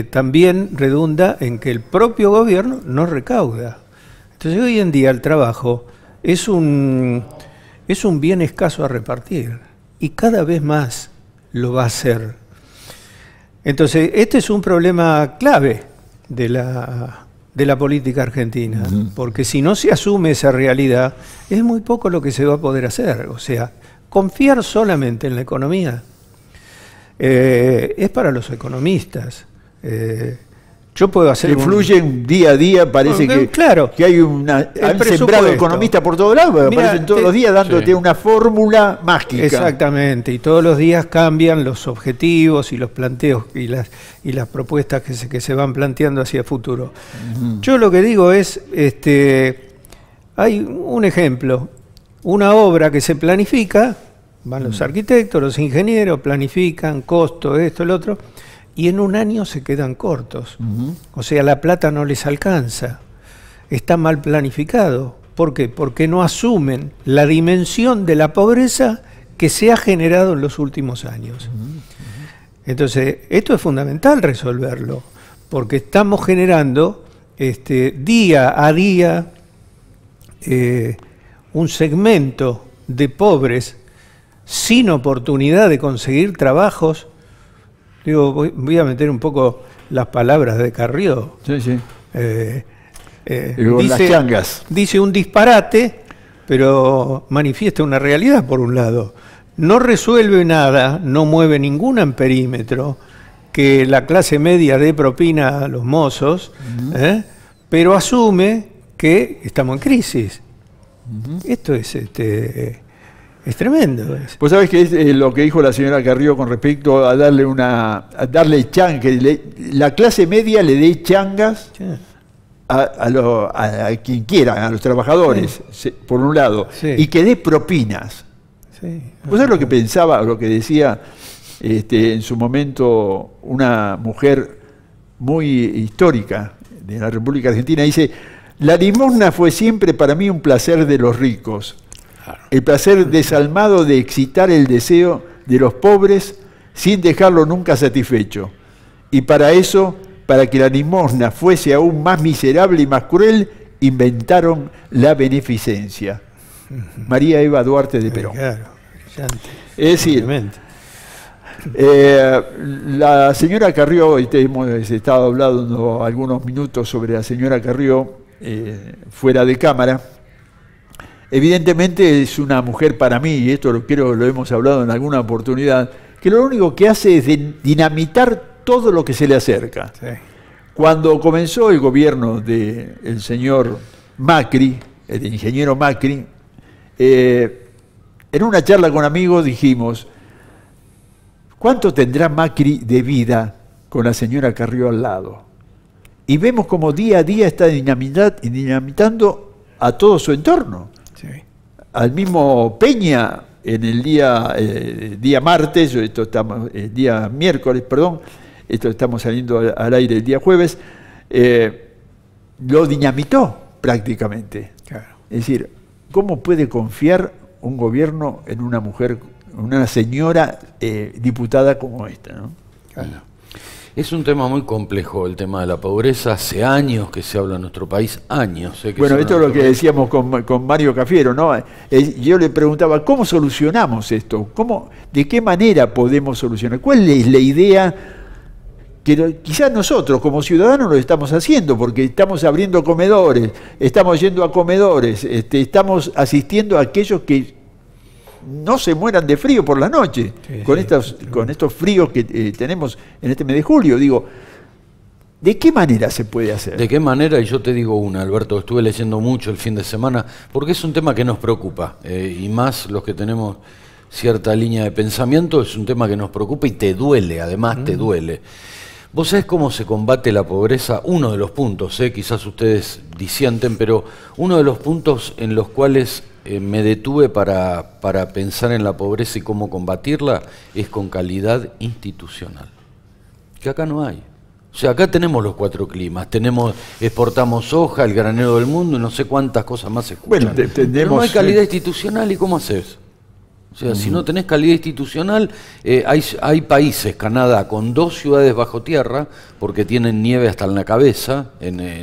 también redunda en que el propio gobierno no recauda. Entonces hoy en día el trabajo es un bien escaso a repartir y cada vez más lo va a ser. Entonces este es un problema clave de la política argentina, porque si no se asume esa realidad, es muy poco lo que se va a poder hacer. O sea, confiar solamente en la economía es para los economistas. Yo puedo hacer influyen día a día, parece claro, que hay un sembrado economista por todos lados, aparecen todos los días dándote una fórmula mágica. Exactamente, y todos los días cambian los objetivos y los planteos y las propuestas que se van planteando hacia el futuro. Yo lo que digo es, hay un ejemplo, una obra que se planifica, van los arquitectos, los ingenieros, planifican costo, esto, el otro, y en un año se quedan cortos. O sea, la plata no les alcanza. Está mal planificado. ¿Por qué? Porque no asumen la dimensión de la pobreza que se ha generado en los últimos años. Entonces, esto es fundamental resolverlo, porque estamos generando día a día un segmento de pobres sin oportunidad de conseguir trabajos. Digo, voy a meter un poco las palabras de Carrió. Sí, sí. Dice, las changas. Dice un disparate, pero manifiesta una realidad por un lado. No resuelve nada, no mueve ningún amperímetro que la clase media dé propina a los mozos, pero asume que estamos en crisis. Esto es tremendo. Pues sabes que es lo que dijo la señora Carrió con respecto a darle changas, la clase media le dé changas a quien quiera, a los trabajadores, por un lado, y que dé propinas. ¿Vos sabés lo que pensaba, lo que decía en su momento una mujer muy histórica de la República Argentina? Dice: la limosna fue siempre para mí un placer de los ricos. El placer desalmado de excitar el deseo de los pobres sin dejarlo nunca satisfecho. Y para eso, para que la limosna fuese aún más miserable y más cruel, inventaron la beneficencia. María Eva Duarte de Perón. Claro, es decir, la señora Carrió, y hemos estado hablando algunos minutos sobre la señora Carrió fuera de cámara. Evidentemente es una mujer, para mí, y esto lo hemos hablado en alguna oportunidad, que lo único que hace es dinamitar todo lo que se le acerca. Sí. Cuando comenzó el gobierno del señor Macri, el ingeniero Macri, en una charla con amigos dijimos: ¿cuánto tendrá Macri de vida con la señora Carrió al lado? Y vemos como día a día está dinamitando a todo su entorno. Al mismo Peña, en el día martes, el día miércoles, perdón, esto estamos saliendo al aire el día jueves, lo dinamitó prácticamente. Claro. Es decir, ¿cómo puede confiar un gobierno en una mujer, una señora diputada como esta, ¿no? Claro. Es un tema muy complejo el tema de la pobreza. Hace años que se habla en nuestro país, años. Bueno, esto es lo que decíamos con Mario Cafiero, ¿no? Yo le preguntaba, ¿cómo solucionamos esto? ¿De qué manera podemos solucionar? ¿Cuál es la idea que quizás nosotros como ciudadanos lo estamos haciendo? Porque estamos abriendo comedores, estamos yendo a comedores, estamos asistiendo a aquellos que no se mueran de frío por la noche, con estos fríos que tenemos en este mes de julio. Digo, ¿de qué manera se puede hacer? ¿De qué manera? Y yo te digo una, Alberto, estuve leyendo mucho el fin de semana, porque es un tema que nos preocupa, y más los que tenemos cierta línea de pensamiento, es un tema que nos preocupa y te duele, además te duele. ¿Vos sabés cómo se combate la pobreza? Uno de los puntos, quizás ustedes disienten, pero uno de los puntos en los cuales me detuve para pensar en la pobreza y cómo combatirla es con calidad institucional, que acá no hay. O sea, acá tenemos los 4 climas, exportamos soja, el granero del mundo y no sé cuántas cosas más se escuchan. Bueno, pero no hay calidad institucional, ¿y cómo haces? O sea, si no tenés calidad institucional, hay países, Canadá, con 2 ciudades bajo tierra, porque tienen nieve hasta en la cabeza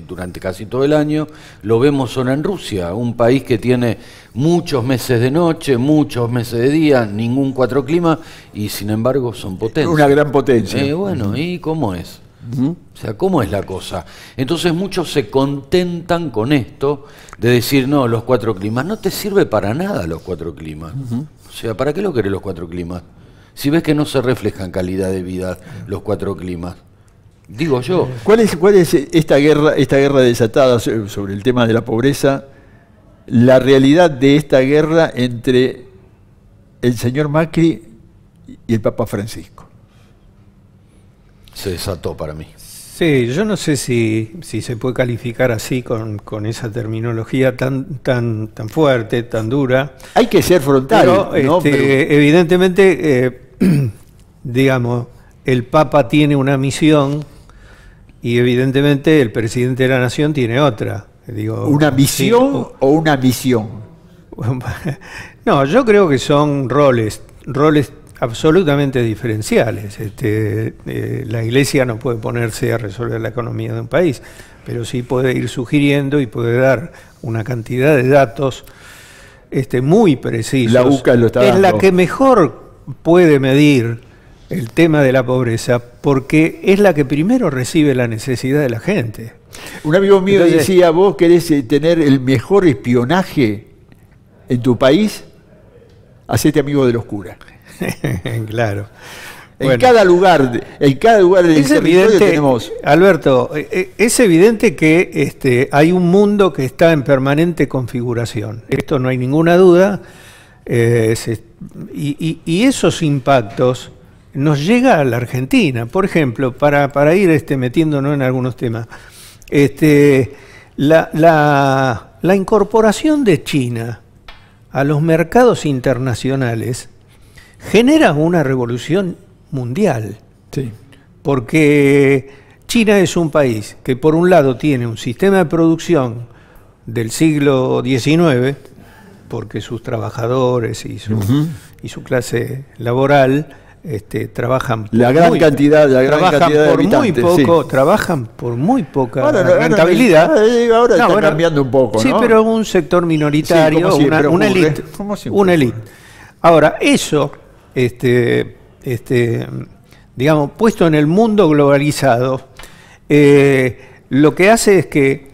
durante casi todo el año. Lo vemos ahora en Rusia, un país que tiene muchos meses de noche, muchos meses de día, ningún 4 climas, y sin embargo son potencias. Una gran potencia. Bueno, ¿y cómo es? O sea, ¿cómo es la cosa? Entonces muchos se contentan con esto de decir, no, los 4 climas. No te sirve para nada los 4 climas. O sea, ¿para qué lo querés los 4 climas? Si ves que no se refleja en calidad de vida los 4 climas. Digo yo. ¿Cuál es esta guerra desatada sobre el tema de la pobreza? La realidad de esta guerra entre el señor Macri y el Papa Francisco. Se desató para mí. Sí, yo no sé si se puede calificar así con esa terminología tan fuerte, tan dura. Hay que ser frontal, pero, ¿no? evidentemente, digamos, el Papa tiene una misión y evidentemente el presidente de la Nación tiene otra. Digo, ¿una misión o una misión? No, yo creo que son roles absolutamente diferenciales. La Iglesia no puede ponerse a resolver la economía de un país, pero sí puede ir sugiriendo y puede dar una cantidad de datos muy precisos. La UCA lo está dando. Es la que mejor puede medir el tema de la pobreza, porque es la que primero recibe la necesidad de la gente. Un amigo mío decía, vos querés tener el mejor espionaje en tu país, hacete amigo de los curas. Claro. En cada lugar del territorio tenemos. Alberto, es evidente que hay un mundo que está en permanente configuración. Esto no hay ninguna duda. Y esos impactos nos llega a la Argentina. Por ejemplo, para ir metiéndonos en algunos temas, la incorporación de China a los mercados internacionales genera una revolución mundial. Sí. Porque China es un país que por un lado tiene un sistema de producción del siglo XIX, porque sus trabajadores y su clase laboral trabajan por trabajan por muy poca rentabilidad. Ahora está cambiando un poco, sí, ¿no? pero un sector minoritario, sí, una élite. Una élite. Ahora, eso, digamos, puesto en el mundo globalizado, lo que hace es que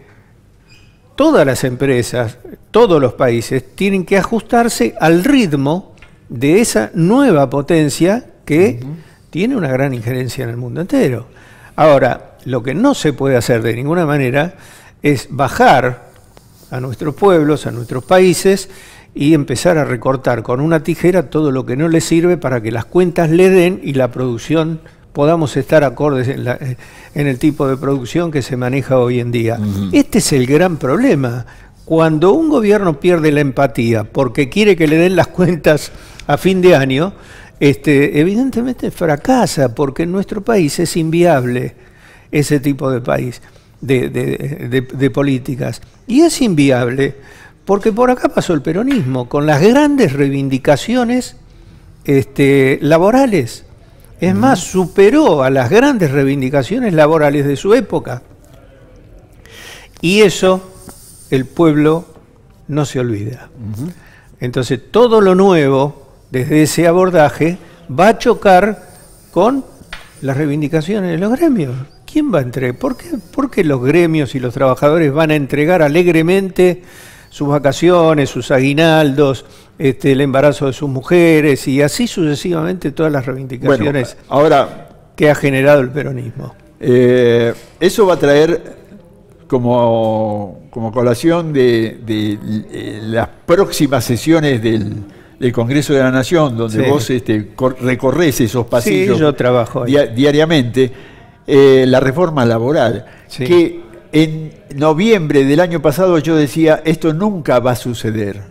todas las empresas, todos los países, tienen que ajustarse al ritmo de esa nueva potencia que tiene una gran injerencia en el mundo entero. Ahora, lo que no se puede hacer de ninguna manera es bajar a nuestros pueblos, a nuestros países, y empezar a recortar con una tijera todo lo que no le sirve para que las cuentas le den y la producción podamos estar acordes en el tipo de producción que se maneja hoy en día. Este es el gran problema. Cuando un gobierno pierde la empatía porque quiere que le den las cuentas a fin de año, evidentemente fracasa, porque en nuestro país es inviable ese tipo de país, de políticas. Y es inviable porque por acá pasó el peronismo, con las grandes reivindicaciones laborales. Es más, superó a las grandes reivindicaciones laborales de su época. Y eso el pueblo no se olvida. Entonces, todo lo nuevo, desde ese abordaje, va a chocar con las reivindicaciones de los gremios. ¿Quién va a entregar? ¿Por qué los gremios y los trabajadores van a entregar alegremente sus vacaciones, sus aguinaldos, el embarazo de sus mujeres y así sucesivamente todas las reivindicaciones que ha generado el peronismo? Eso va a traer como colación de las próximas sesiones del Congreso de la Nación, donde vos recorres esos pasillos, sí, yo trabajo ahí diariamente, la reforma laboral, que en noviembre del año pasado yo decía, esto nunca va a suceder.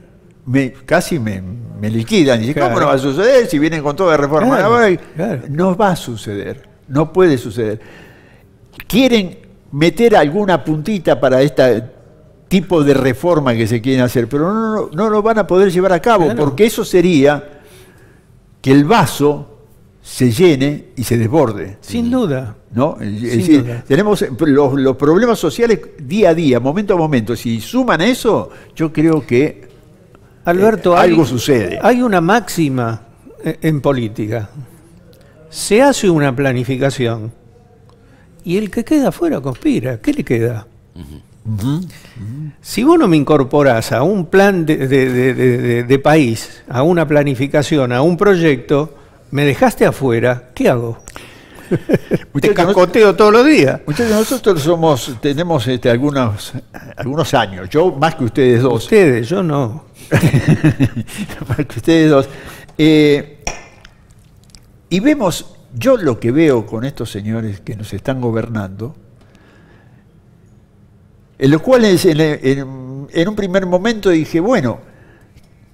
Casi me liquidan. Y ¿cómo no va a suceder si vienen con toda la reforma laboral? No va a suceder, no puede suceder. Quieren meter alguna puntita para este tipo de reforma que se quieren hacer, pero no lo van a poder llevar a cabo, porque eso sería que el vaso se llene y se desborde. Sin duda. ¿No? Es Sin decir, duda. tenemos los problemas sociales día a día, momento a momento. Si suman eso, yo creo que Alberto, algo sucede. Hay una máxima en política. Se hace una planificación y el que queda afuera conspira. ¿Qué le queda? Si vos no me incorporás a un plan de país, a una planificación, a un proyecto, me dejaste afuera, ¿qué hago? Te cascoteo todos los días. Muchachos, nosotros tenemos algunos años, yo más que ustedes dos. Ustedes, yo no. Más que ustedes dos. Y vemos, yo lo que veo con estos señores que nos están gobernando, en los cuales en un primer momento dije, bueno,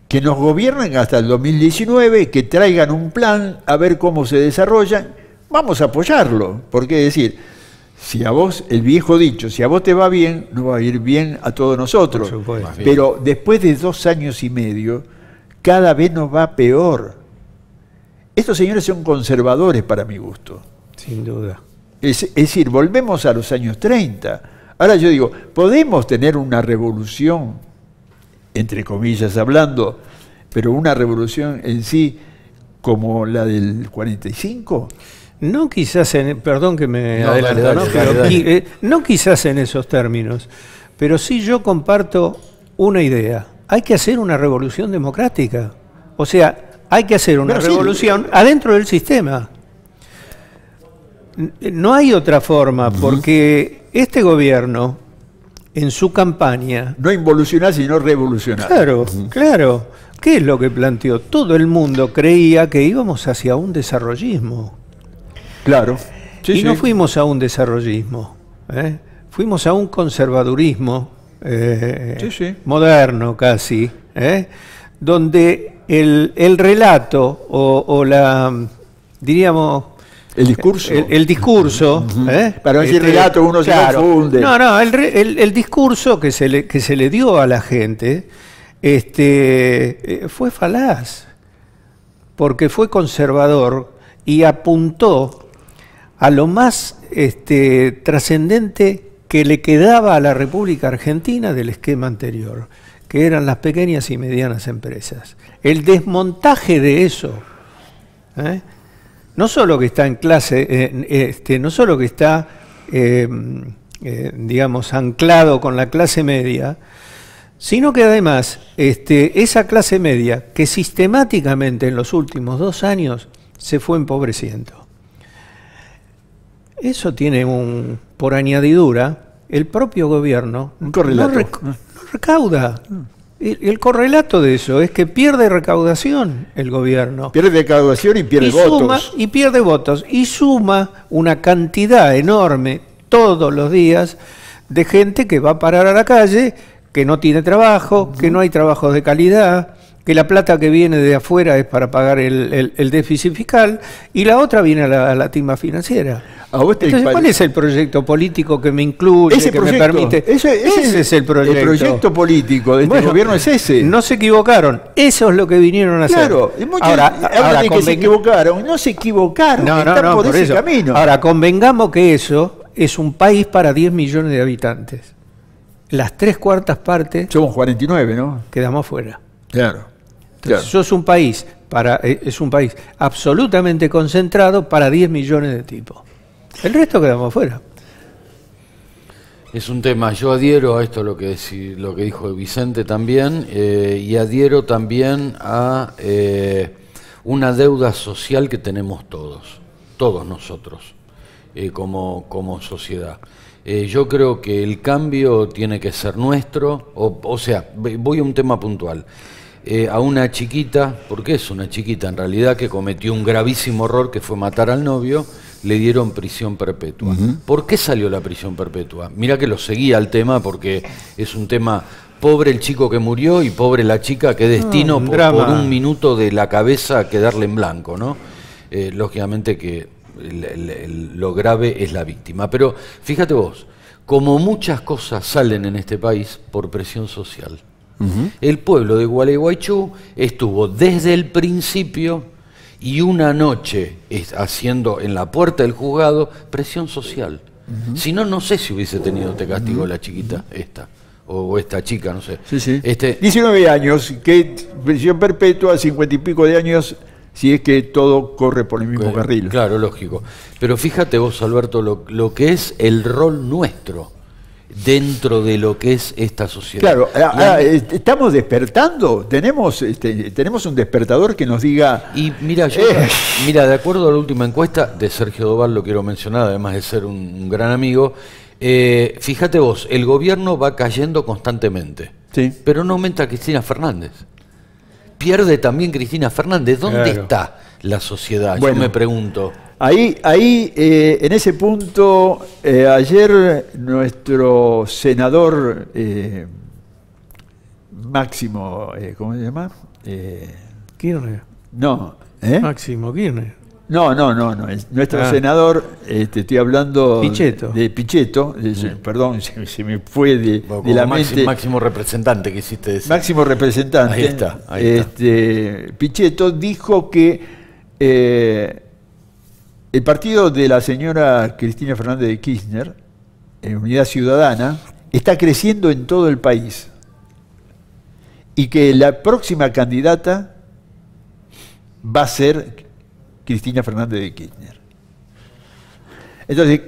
que nos gobiernen hasta el 2019, que traigan un plan, a ver cómo se desarrollan, vamos a apoyarlo, porque es decir, si a vos, el viejo dicho, si a vos te va bien, no va a ir bien a todos nosotros. Pero después de 2 años y medio, cada vez nos va peor. Estos señores son conservadores para mi gusto. Sin duda. Es decir, volvemos a los años 30. Ahora yo digo, ¿podemos tener una revolución, entre comillas hablando, pero una revolución en sí como la del 45? No quizás, perdón que me adelanto, dale. No quizás en esos términos, pero sí yo comparto una idea. Hay que hacer una revolución democrática. O sea, hay que hacer una revolución adentro del sistema. No hay otra forma, porque este gobierno, en su campaña... No involucionar, sino revolucionar. Claro, claro. ¿Qué es lo que planteó? Todo el mundo creía que íbamos hacia un desarrollismo. Claro. Sí, y no fuimos a un desarrollismo, fuimos a un conservadurismo moderno casi, donde el relato o la, diríamos... El discurso. El discurso. Para decir relato uno se confunde. No, el discurso que se le dio a la gente fue falaz, porque fue conservador y apuntó a lo más trascendente que le quedaba a la República Argentina del esquema anterior, que eran las pequeñas y medianas empresas. El desmontaje de eso, no solo que está en clase, no solo que está, digamos, anclado con la clase media, sino que además esa clase media que sistemáticamente en los últimos 2 años se fue empobreciendo. Eso tiene por añadidura, el propio gobierno no recauda. El correlato de eso es que pierde recaudación el gobierno. Pierde recaudación y pierde votos. Y pierde votos. Y suma una cantidad enorme todos los días de gente que va a parar a la calle, que no tiene trabajo, que no hay trabajos de calidad, que la plata que viene de afuera es para pagar el déficit fiscal y la otra viene a la timba financiera. Entonces, ¿cuál es el proyecto político que me incluye, que me permite? Ese es el proyecto. El proyecto político de este gobierno es ese. No se equivocaron. Eso es lo que vinieron a hacer. Claro. Ahora que se equivocaron. No se equivocaron. Están por ese camino. Ahora, convengamos que eso es un país para 10 millones de habitantes. Las 3/4 partes... Somos 49, ¿no? Quedamos fuera. Claro. Entonces, eso es un país absolutamente concentrado para 10 millones de tipos. El resto quedamos fuera. Es un tema, yo adhiero a esto lo que dijo Vicente también, y adhiero también a una deuda social que tenemos todos nosotros, como sociedad. Yo creo que el cambio tiene que ser nuestro, o sea, voy a un tema puntual. A una chiquita, porque es una chiquita en realidad que cometió un gravísimo error que fue matar al novio, le dieron prisión perpetua. ¿Por qué salió la prisión perpetua? Mira que lo seguía el tema porque es un tema, pobre el chico que murió y pobre la chica, qué destino por un minuto de la cabeza quedarle en blanco, ¿no? Lógicamente que lo grave es la víctima. Pero fíjate vos, como muchas cosas salen en este país por presión social. El pueblo de Gualeguaychú estuvo desde el principio y una noche haciendo en la puerta del juzgado presión social. Si no, no sé si hubiese tenido este castigo la chiquita esta, o esta chica, no sé. Sí, sí. 19 años, que prisión perpetua, 50 y pico de años, si es que todo corre por el mismo carril. Claro, lógico. Pero fíjate vos, Alberto, lo que es el rol nuestro dentro de lo que es esta sociedad. Claro, estamos despertando, tenemos un despertador que nos diga... Y mira, mira, de acuerdo a la última encuesta de Sergio Doval, lo quiero mencionar, además de ser un gran amigo, fíjate vos, el gobierno va cayendo constantemente, sí, pero no aumenta Cristina Fernández. Pierde también Cristina Fernández. ¿Dónde está la sociedad? Bueno, yo me pregunto. Ahí en ese punto, ayer nuestro senador Máximo, ¿cómo se llama? Kirchner. No, Máximo Kirchner. No, nuestro senador, estoy hablando Pichetto. de Pichetto, perdón, se me fue de la mente. Máximo representante que hiciste decir. Máximo representante. Ahí está. Pichetto dijo que el partido de la señora Cristina Fernández de Kirchner, Unidad Ciudadana, está creciendo en todo el país y que la próxima candidata va a ser Cristina Fernández de Kirchner. Entonces,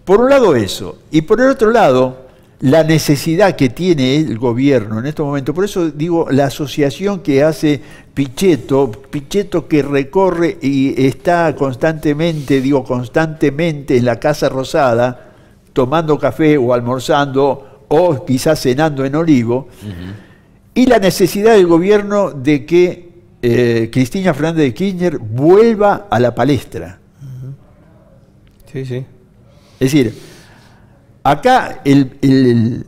por un lado eso, y por el otro lado, la necesidad que tiene el gobierno en estos momentos. Por eso digo, la asociación que hace Pichetto que recorre y está constantemente en la Casa Rosada, tomando café o almorzando, o quizás cenando en Olivo, y la necesidad del gobierno de que Cristina Fernández de Kirchner vuelva a la palestra. Sí, sí. Es decir, acá el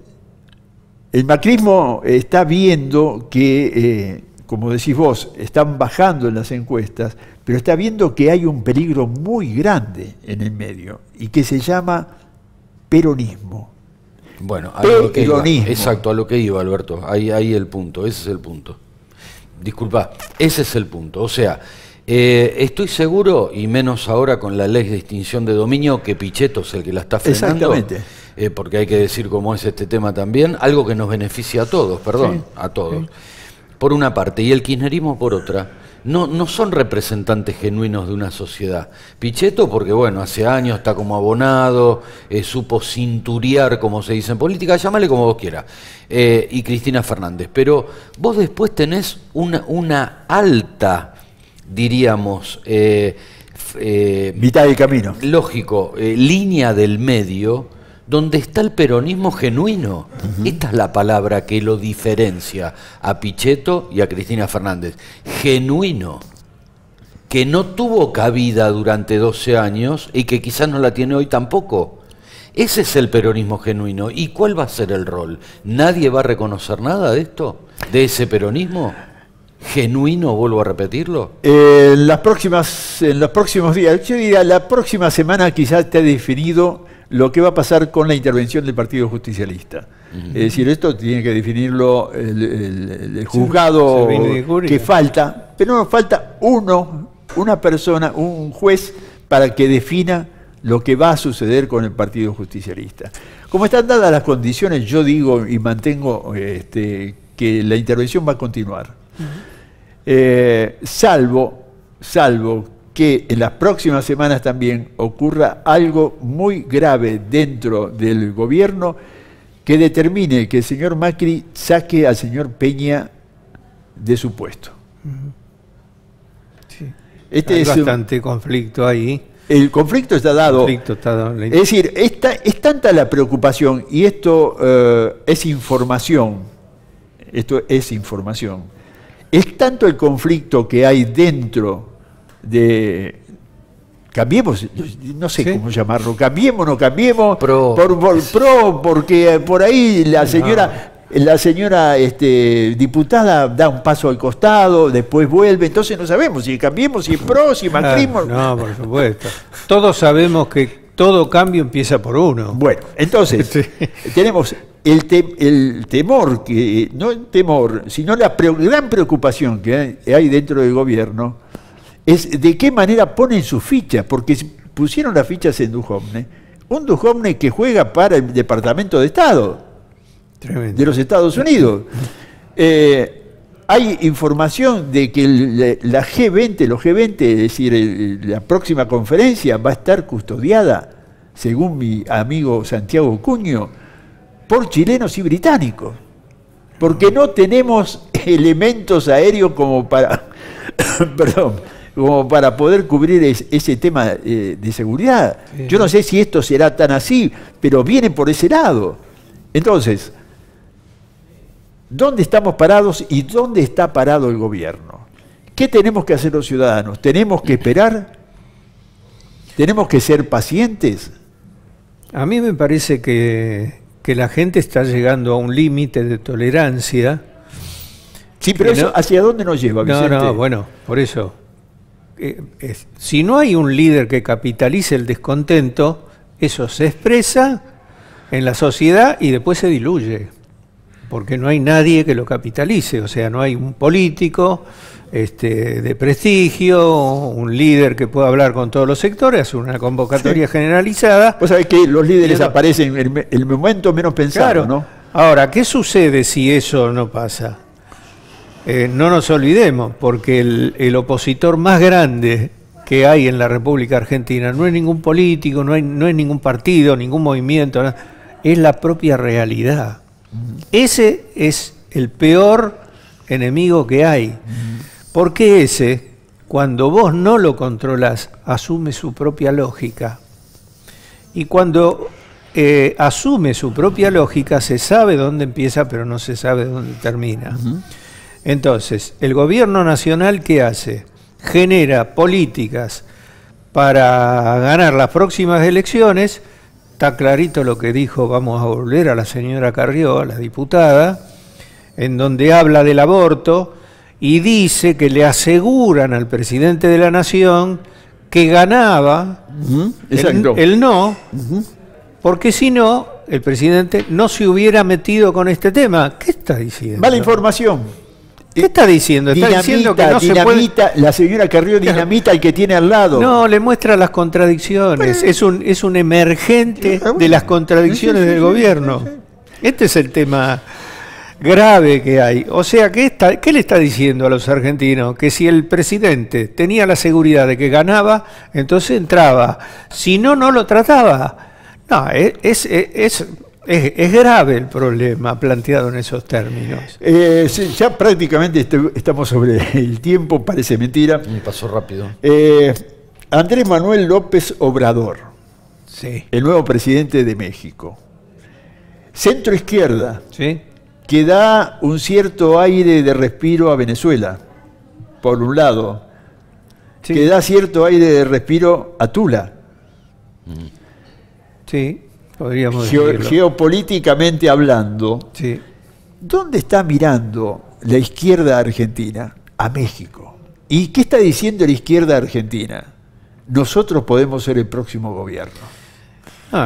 macrismo está viendo que, como decís vos, están bajando en las encuestas, pero está viendo que hay un peligro muy grande en el medio y que se llama peronismo. Bueno, a lo que iba. Exacto, a lo que iba, Alberto. Ahí el punto, ese es el punto. Disculpa, ese es el punto. O sea, estoy seguro, y menos ahora con la ley de extinción de dominio, que Pichetto es el que la está frenando. Exactamente. Porque hay que decir cómo es este tema también, algo que nos beneficia a todos, a todos. Sí. Por una parte, y el kirchnerismo por otra. No son representantes genuinos de una sociedad. Pichetto, porque bueno, hace años está como abonado, supo cinturear, como se dice en política, llámale como vos quieras, y Cristina Fernández. Pero vos después tenés una alta, diríamos, mitad del camino. Lógico, línea del medio, donde está el peronismo genuino. Esta es la palabra que lo diferencia a Pichetto y a Cristina Fernández. Genuino, que no tuvo cabida durante 12 años y que quizás no la tiene hoy tampoco. Ese es el peronismo genuino. ¿Y cuál va a ser el rol? ¿Nadie va a reconocer nada de esto? ¿De ese peronismo genuino, vuelvo a repetirlo? En los próximos días, yo diría, la próxima semana quizás esté definido lo que va a pasar con la intervención del Partido Justicialista. Es decir, esto tiene que definirlo el juzgado que falta, pero nos falta una persona, un juez, para que defina lo que va a suceder con el Partido Justicialista. Como están dadas las condiciones, yo digo y mantengo que la intervención va a continuar. Salvo que en las próximas semanas también ocurra algo muy grave dentro del gobierno que determine que el señor Macri saque al señor Peña de su puesto. Sí. Hay bastante conflicto ahí. El conflicto está dado. Es decir, es tanta la preocupación, y esto es información. Es tanto el conflicto que hay dentro de cambiemos, no sé cómo llamarlo, cambiemos, no cambiemos, porque por ahí la señora diputada da un paso al costado, después vuelve, entonces no sabemos si cambiemos, si es pro, si macrismo. No, por supuesto. Todos sabemos que todo cambio empieza por uno. Bueno, entonces tenemos el temor, no el temor, sino la gran preocupación que hay dentro del gobierno, es de qué manera ponen sus fichas, porque pusieron las fichas en Duhovne, un Duhovne que juega para el Departamento de Estado de los Estados Unidos. Hay información de que la G20, los G20, es decir, la próxima conferencia va a estar custodiada, según mi amigo Santiago Cuño, por chilenos y británicos, porque no tenemos elementos aéreos como para, perdón, como para poder cubrir ese tema de seguridad. Yo no sé si esto será tan así, pero viene por ese lado. Entonces, ¿dónde estamos parados y dónde está parado el gobierno? ¿Qué tenemos que hacer los ciudadanos? ¿Tenemos que esperar? ¿Tenemos que ser pacientes? A mí me parece que la gente está llegando a un límite de tolerancia. Sí, pero eso, ¿hacia dónde nos lleva, Vicente? No, bueno, por eso. Si no hay un líder que capitalice el descontento, eso se expresa en la sociedad y después se diluye. Porque no hay nadie que lo capitalice, o sea, no hay un político de prestigio, un líder que pueda hablar con todos los sectores, hacer una convocatoria generalizada. Vos sabés que los líderes aparecen en el momento menos pensado, claro, ¿no? Ahora, ¿qué sucede si eso no pasa? No nos olvidemos, porque el opositor más grande que hay en la República Argentina no es ningún político, no es ningún partido, ningún movimiento, es la propia realidad. Ese es el peor enemigo que hay, porque ese, cuando vos no lo controlás, asume su propia lógica. Y cuando asume su propia lógica, se sabe dónde empieza, pero no se sabe dónde termina. Entonces, el gobierno nacional, ¿qué hace? Genera políticas para ganar las próximas elecciones. Está clarito lo que dijo, vamos a volver a la señora Carrió, a la diputada, en donde habla del aborto y dice que le aseguran al presidente de la Nación que ganaba el no, porque si no, el presidente no se hubiera metido con este tema. ¿Qué está diciendo? Mala información. ¿Qué está diciendo? Está diciendo que no se puede... La señora Carrió dinamita al que tiene al lado. No, le muestra las contradicciones. Es un emergente de las contradicciones del gobierno. Este es el tema grave que hay. O sea, ¿qué le está diciendo a los argentinos? Que si el presidente tenía la seguridad de que ganaba, entonces entraba. Si no, no lo trataba. No, es grave el problema planteado en esos términos. Sí, ya prácticamente estamos sobre el tiempo, parece mentira. Me pasó rápido. Andrés Manuel López Obrador, sí, el nuevo presidente de México. Centro izquierda, sí, que da un cierto aire de respiro a Venezuela, por un lado, sí, que da cierto aire de respiro a Tula. Sí. Podríamos decirlo. Geopolíticamente hablando, sí, ¿dónde está mirando la izquierda argentina? A México. ¿Y qué está diciendo la izquierda argentina? Nosotros podemos ser el próximo gobierno.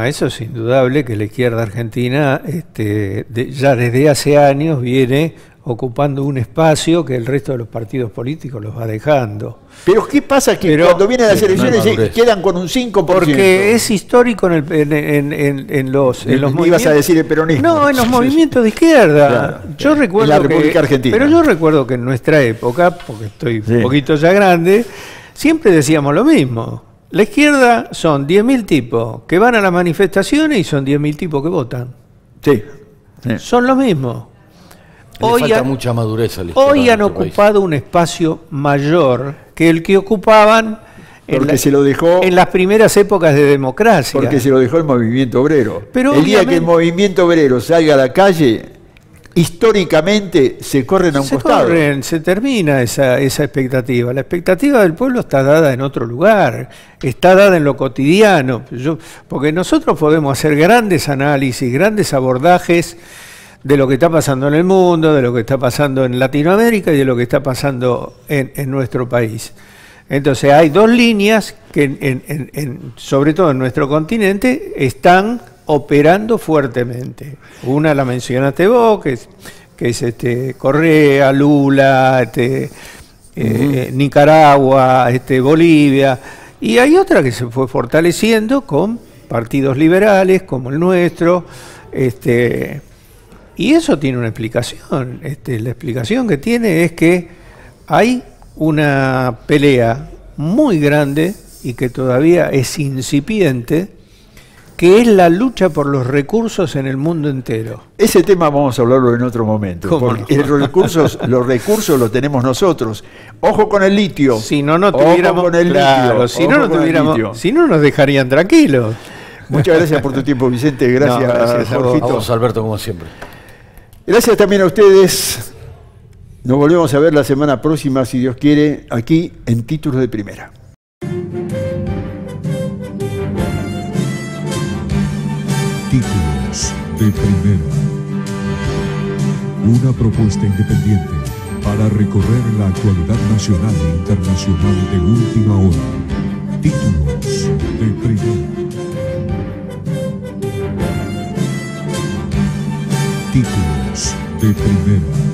Eso es indudable que la izquierda argentina ya desde hace años viene ocupando un espacio que el resto de los partidos políticos los va dejando. Pero ¿qué pasa? Que cuando vienen las elecciones quedan con un 5%. Porque es histórico en los movimientos. Ibas a decir el peronismo. No, en los movimientos de izquierda. Claro, yo recuerdo en la República Argentina. Pero yo recuerdo que en nuestra época, porque estoy un poquito ya grande, siempre decíamos lo mismo. La izquierda son 10.000 tipos que van a las manifestaciones y son 10.000 tipos que votan. Sí. Son los mismos. Le falta mucha madurez a la izquierda. Hoy han ocupado un espacio mayor que el que ocupaban en las primeras épocas de democracia. Porque se lo dejó el movimiento obrero. Pero el día que el movimiento obrero salga a la calle, históricamente se corren a un costado. Se termina esa expectativa. La expectativa del pueblo está dada en otro lugar, está dada en lo cotidiano. Porque nosotros podemos hacer grandes análisis, grandes abordajes de lo que está pasando en el mundo, de lo que está pasando en Latinoamérica y de lo que está pasando en nuestro país. Entonces hay dos líneas que sobre todo en nuestro continente están operando fuertemente. Una la mencionaste vos, que es Correa, Lula, Nicaragua, Bolivia, y hay otra que se fue fortaleciendo con partidos liberales como el nuestro, y eso tiene una explicación. La explicación que tiene es que hay una pelea muy grande y que todavía es incipiente, que es la lucha por los recursos en el mundo entero. Ese tema vamos a hablarlo en otro momento, porque no? los recursos los tenemos nosotros. Ojo con el litio. Si no tuviéramos, con el claro, litio. si no nos dejarían tranquilos. Muchas gracias por tu tiempo, Vicente. Gracias, Jorgito. A vos, Alberto, como siempre. Gracias también a ustedes. Nos volvemos a ver la semana próxima, si Dios quiere, aquí en Títulos de Primera. Títulos de Primera. Una propuesta independiente para recorrer la actualidad nacional e internacional de última hora. Títulos de Primera. Títulos de Primera.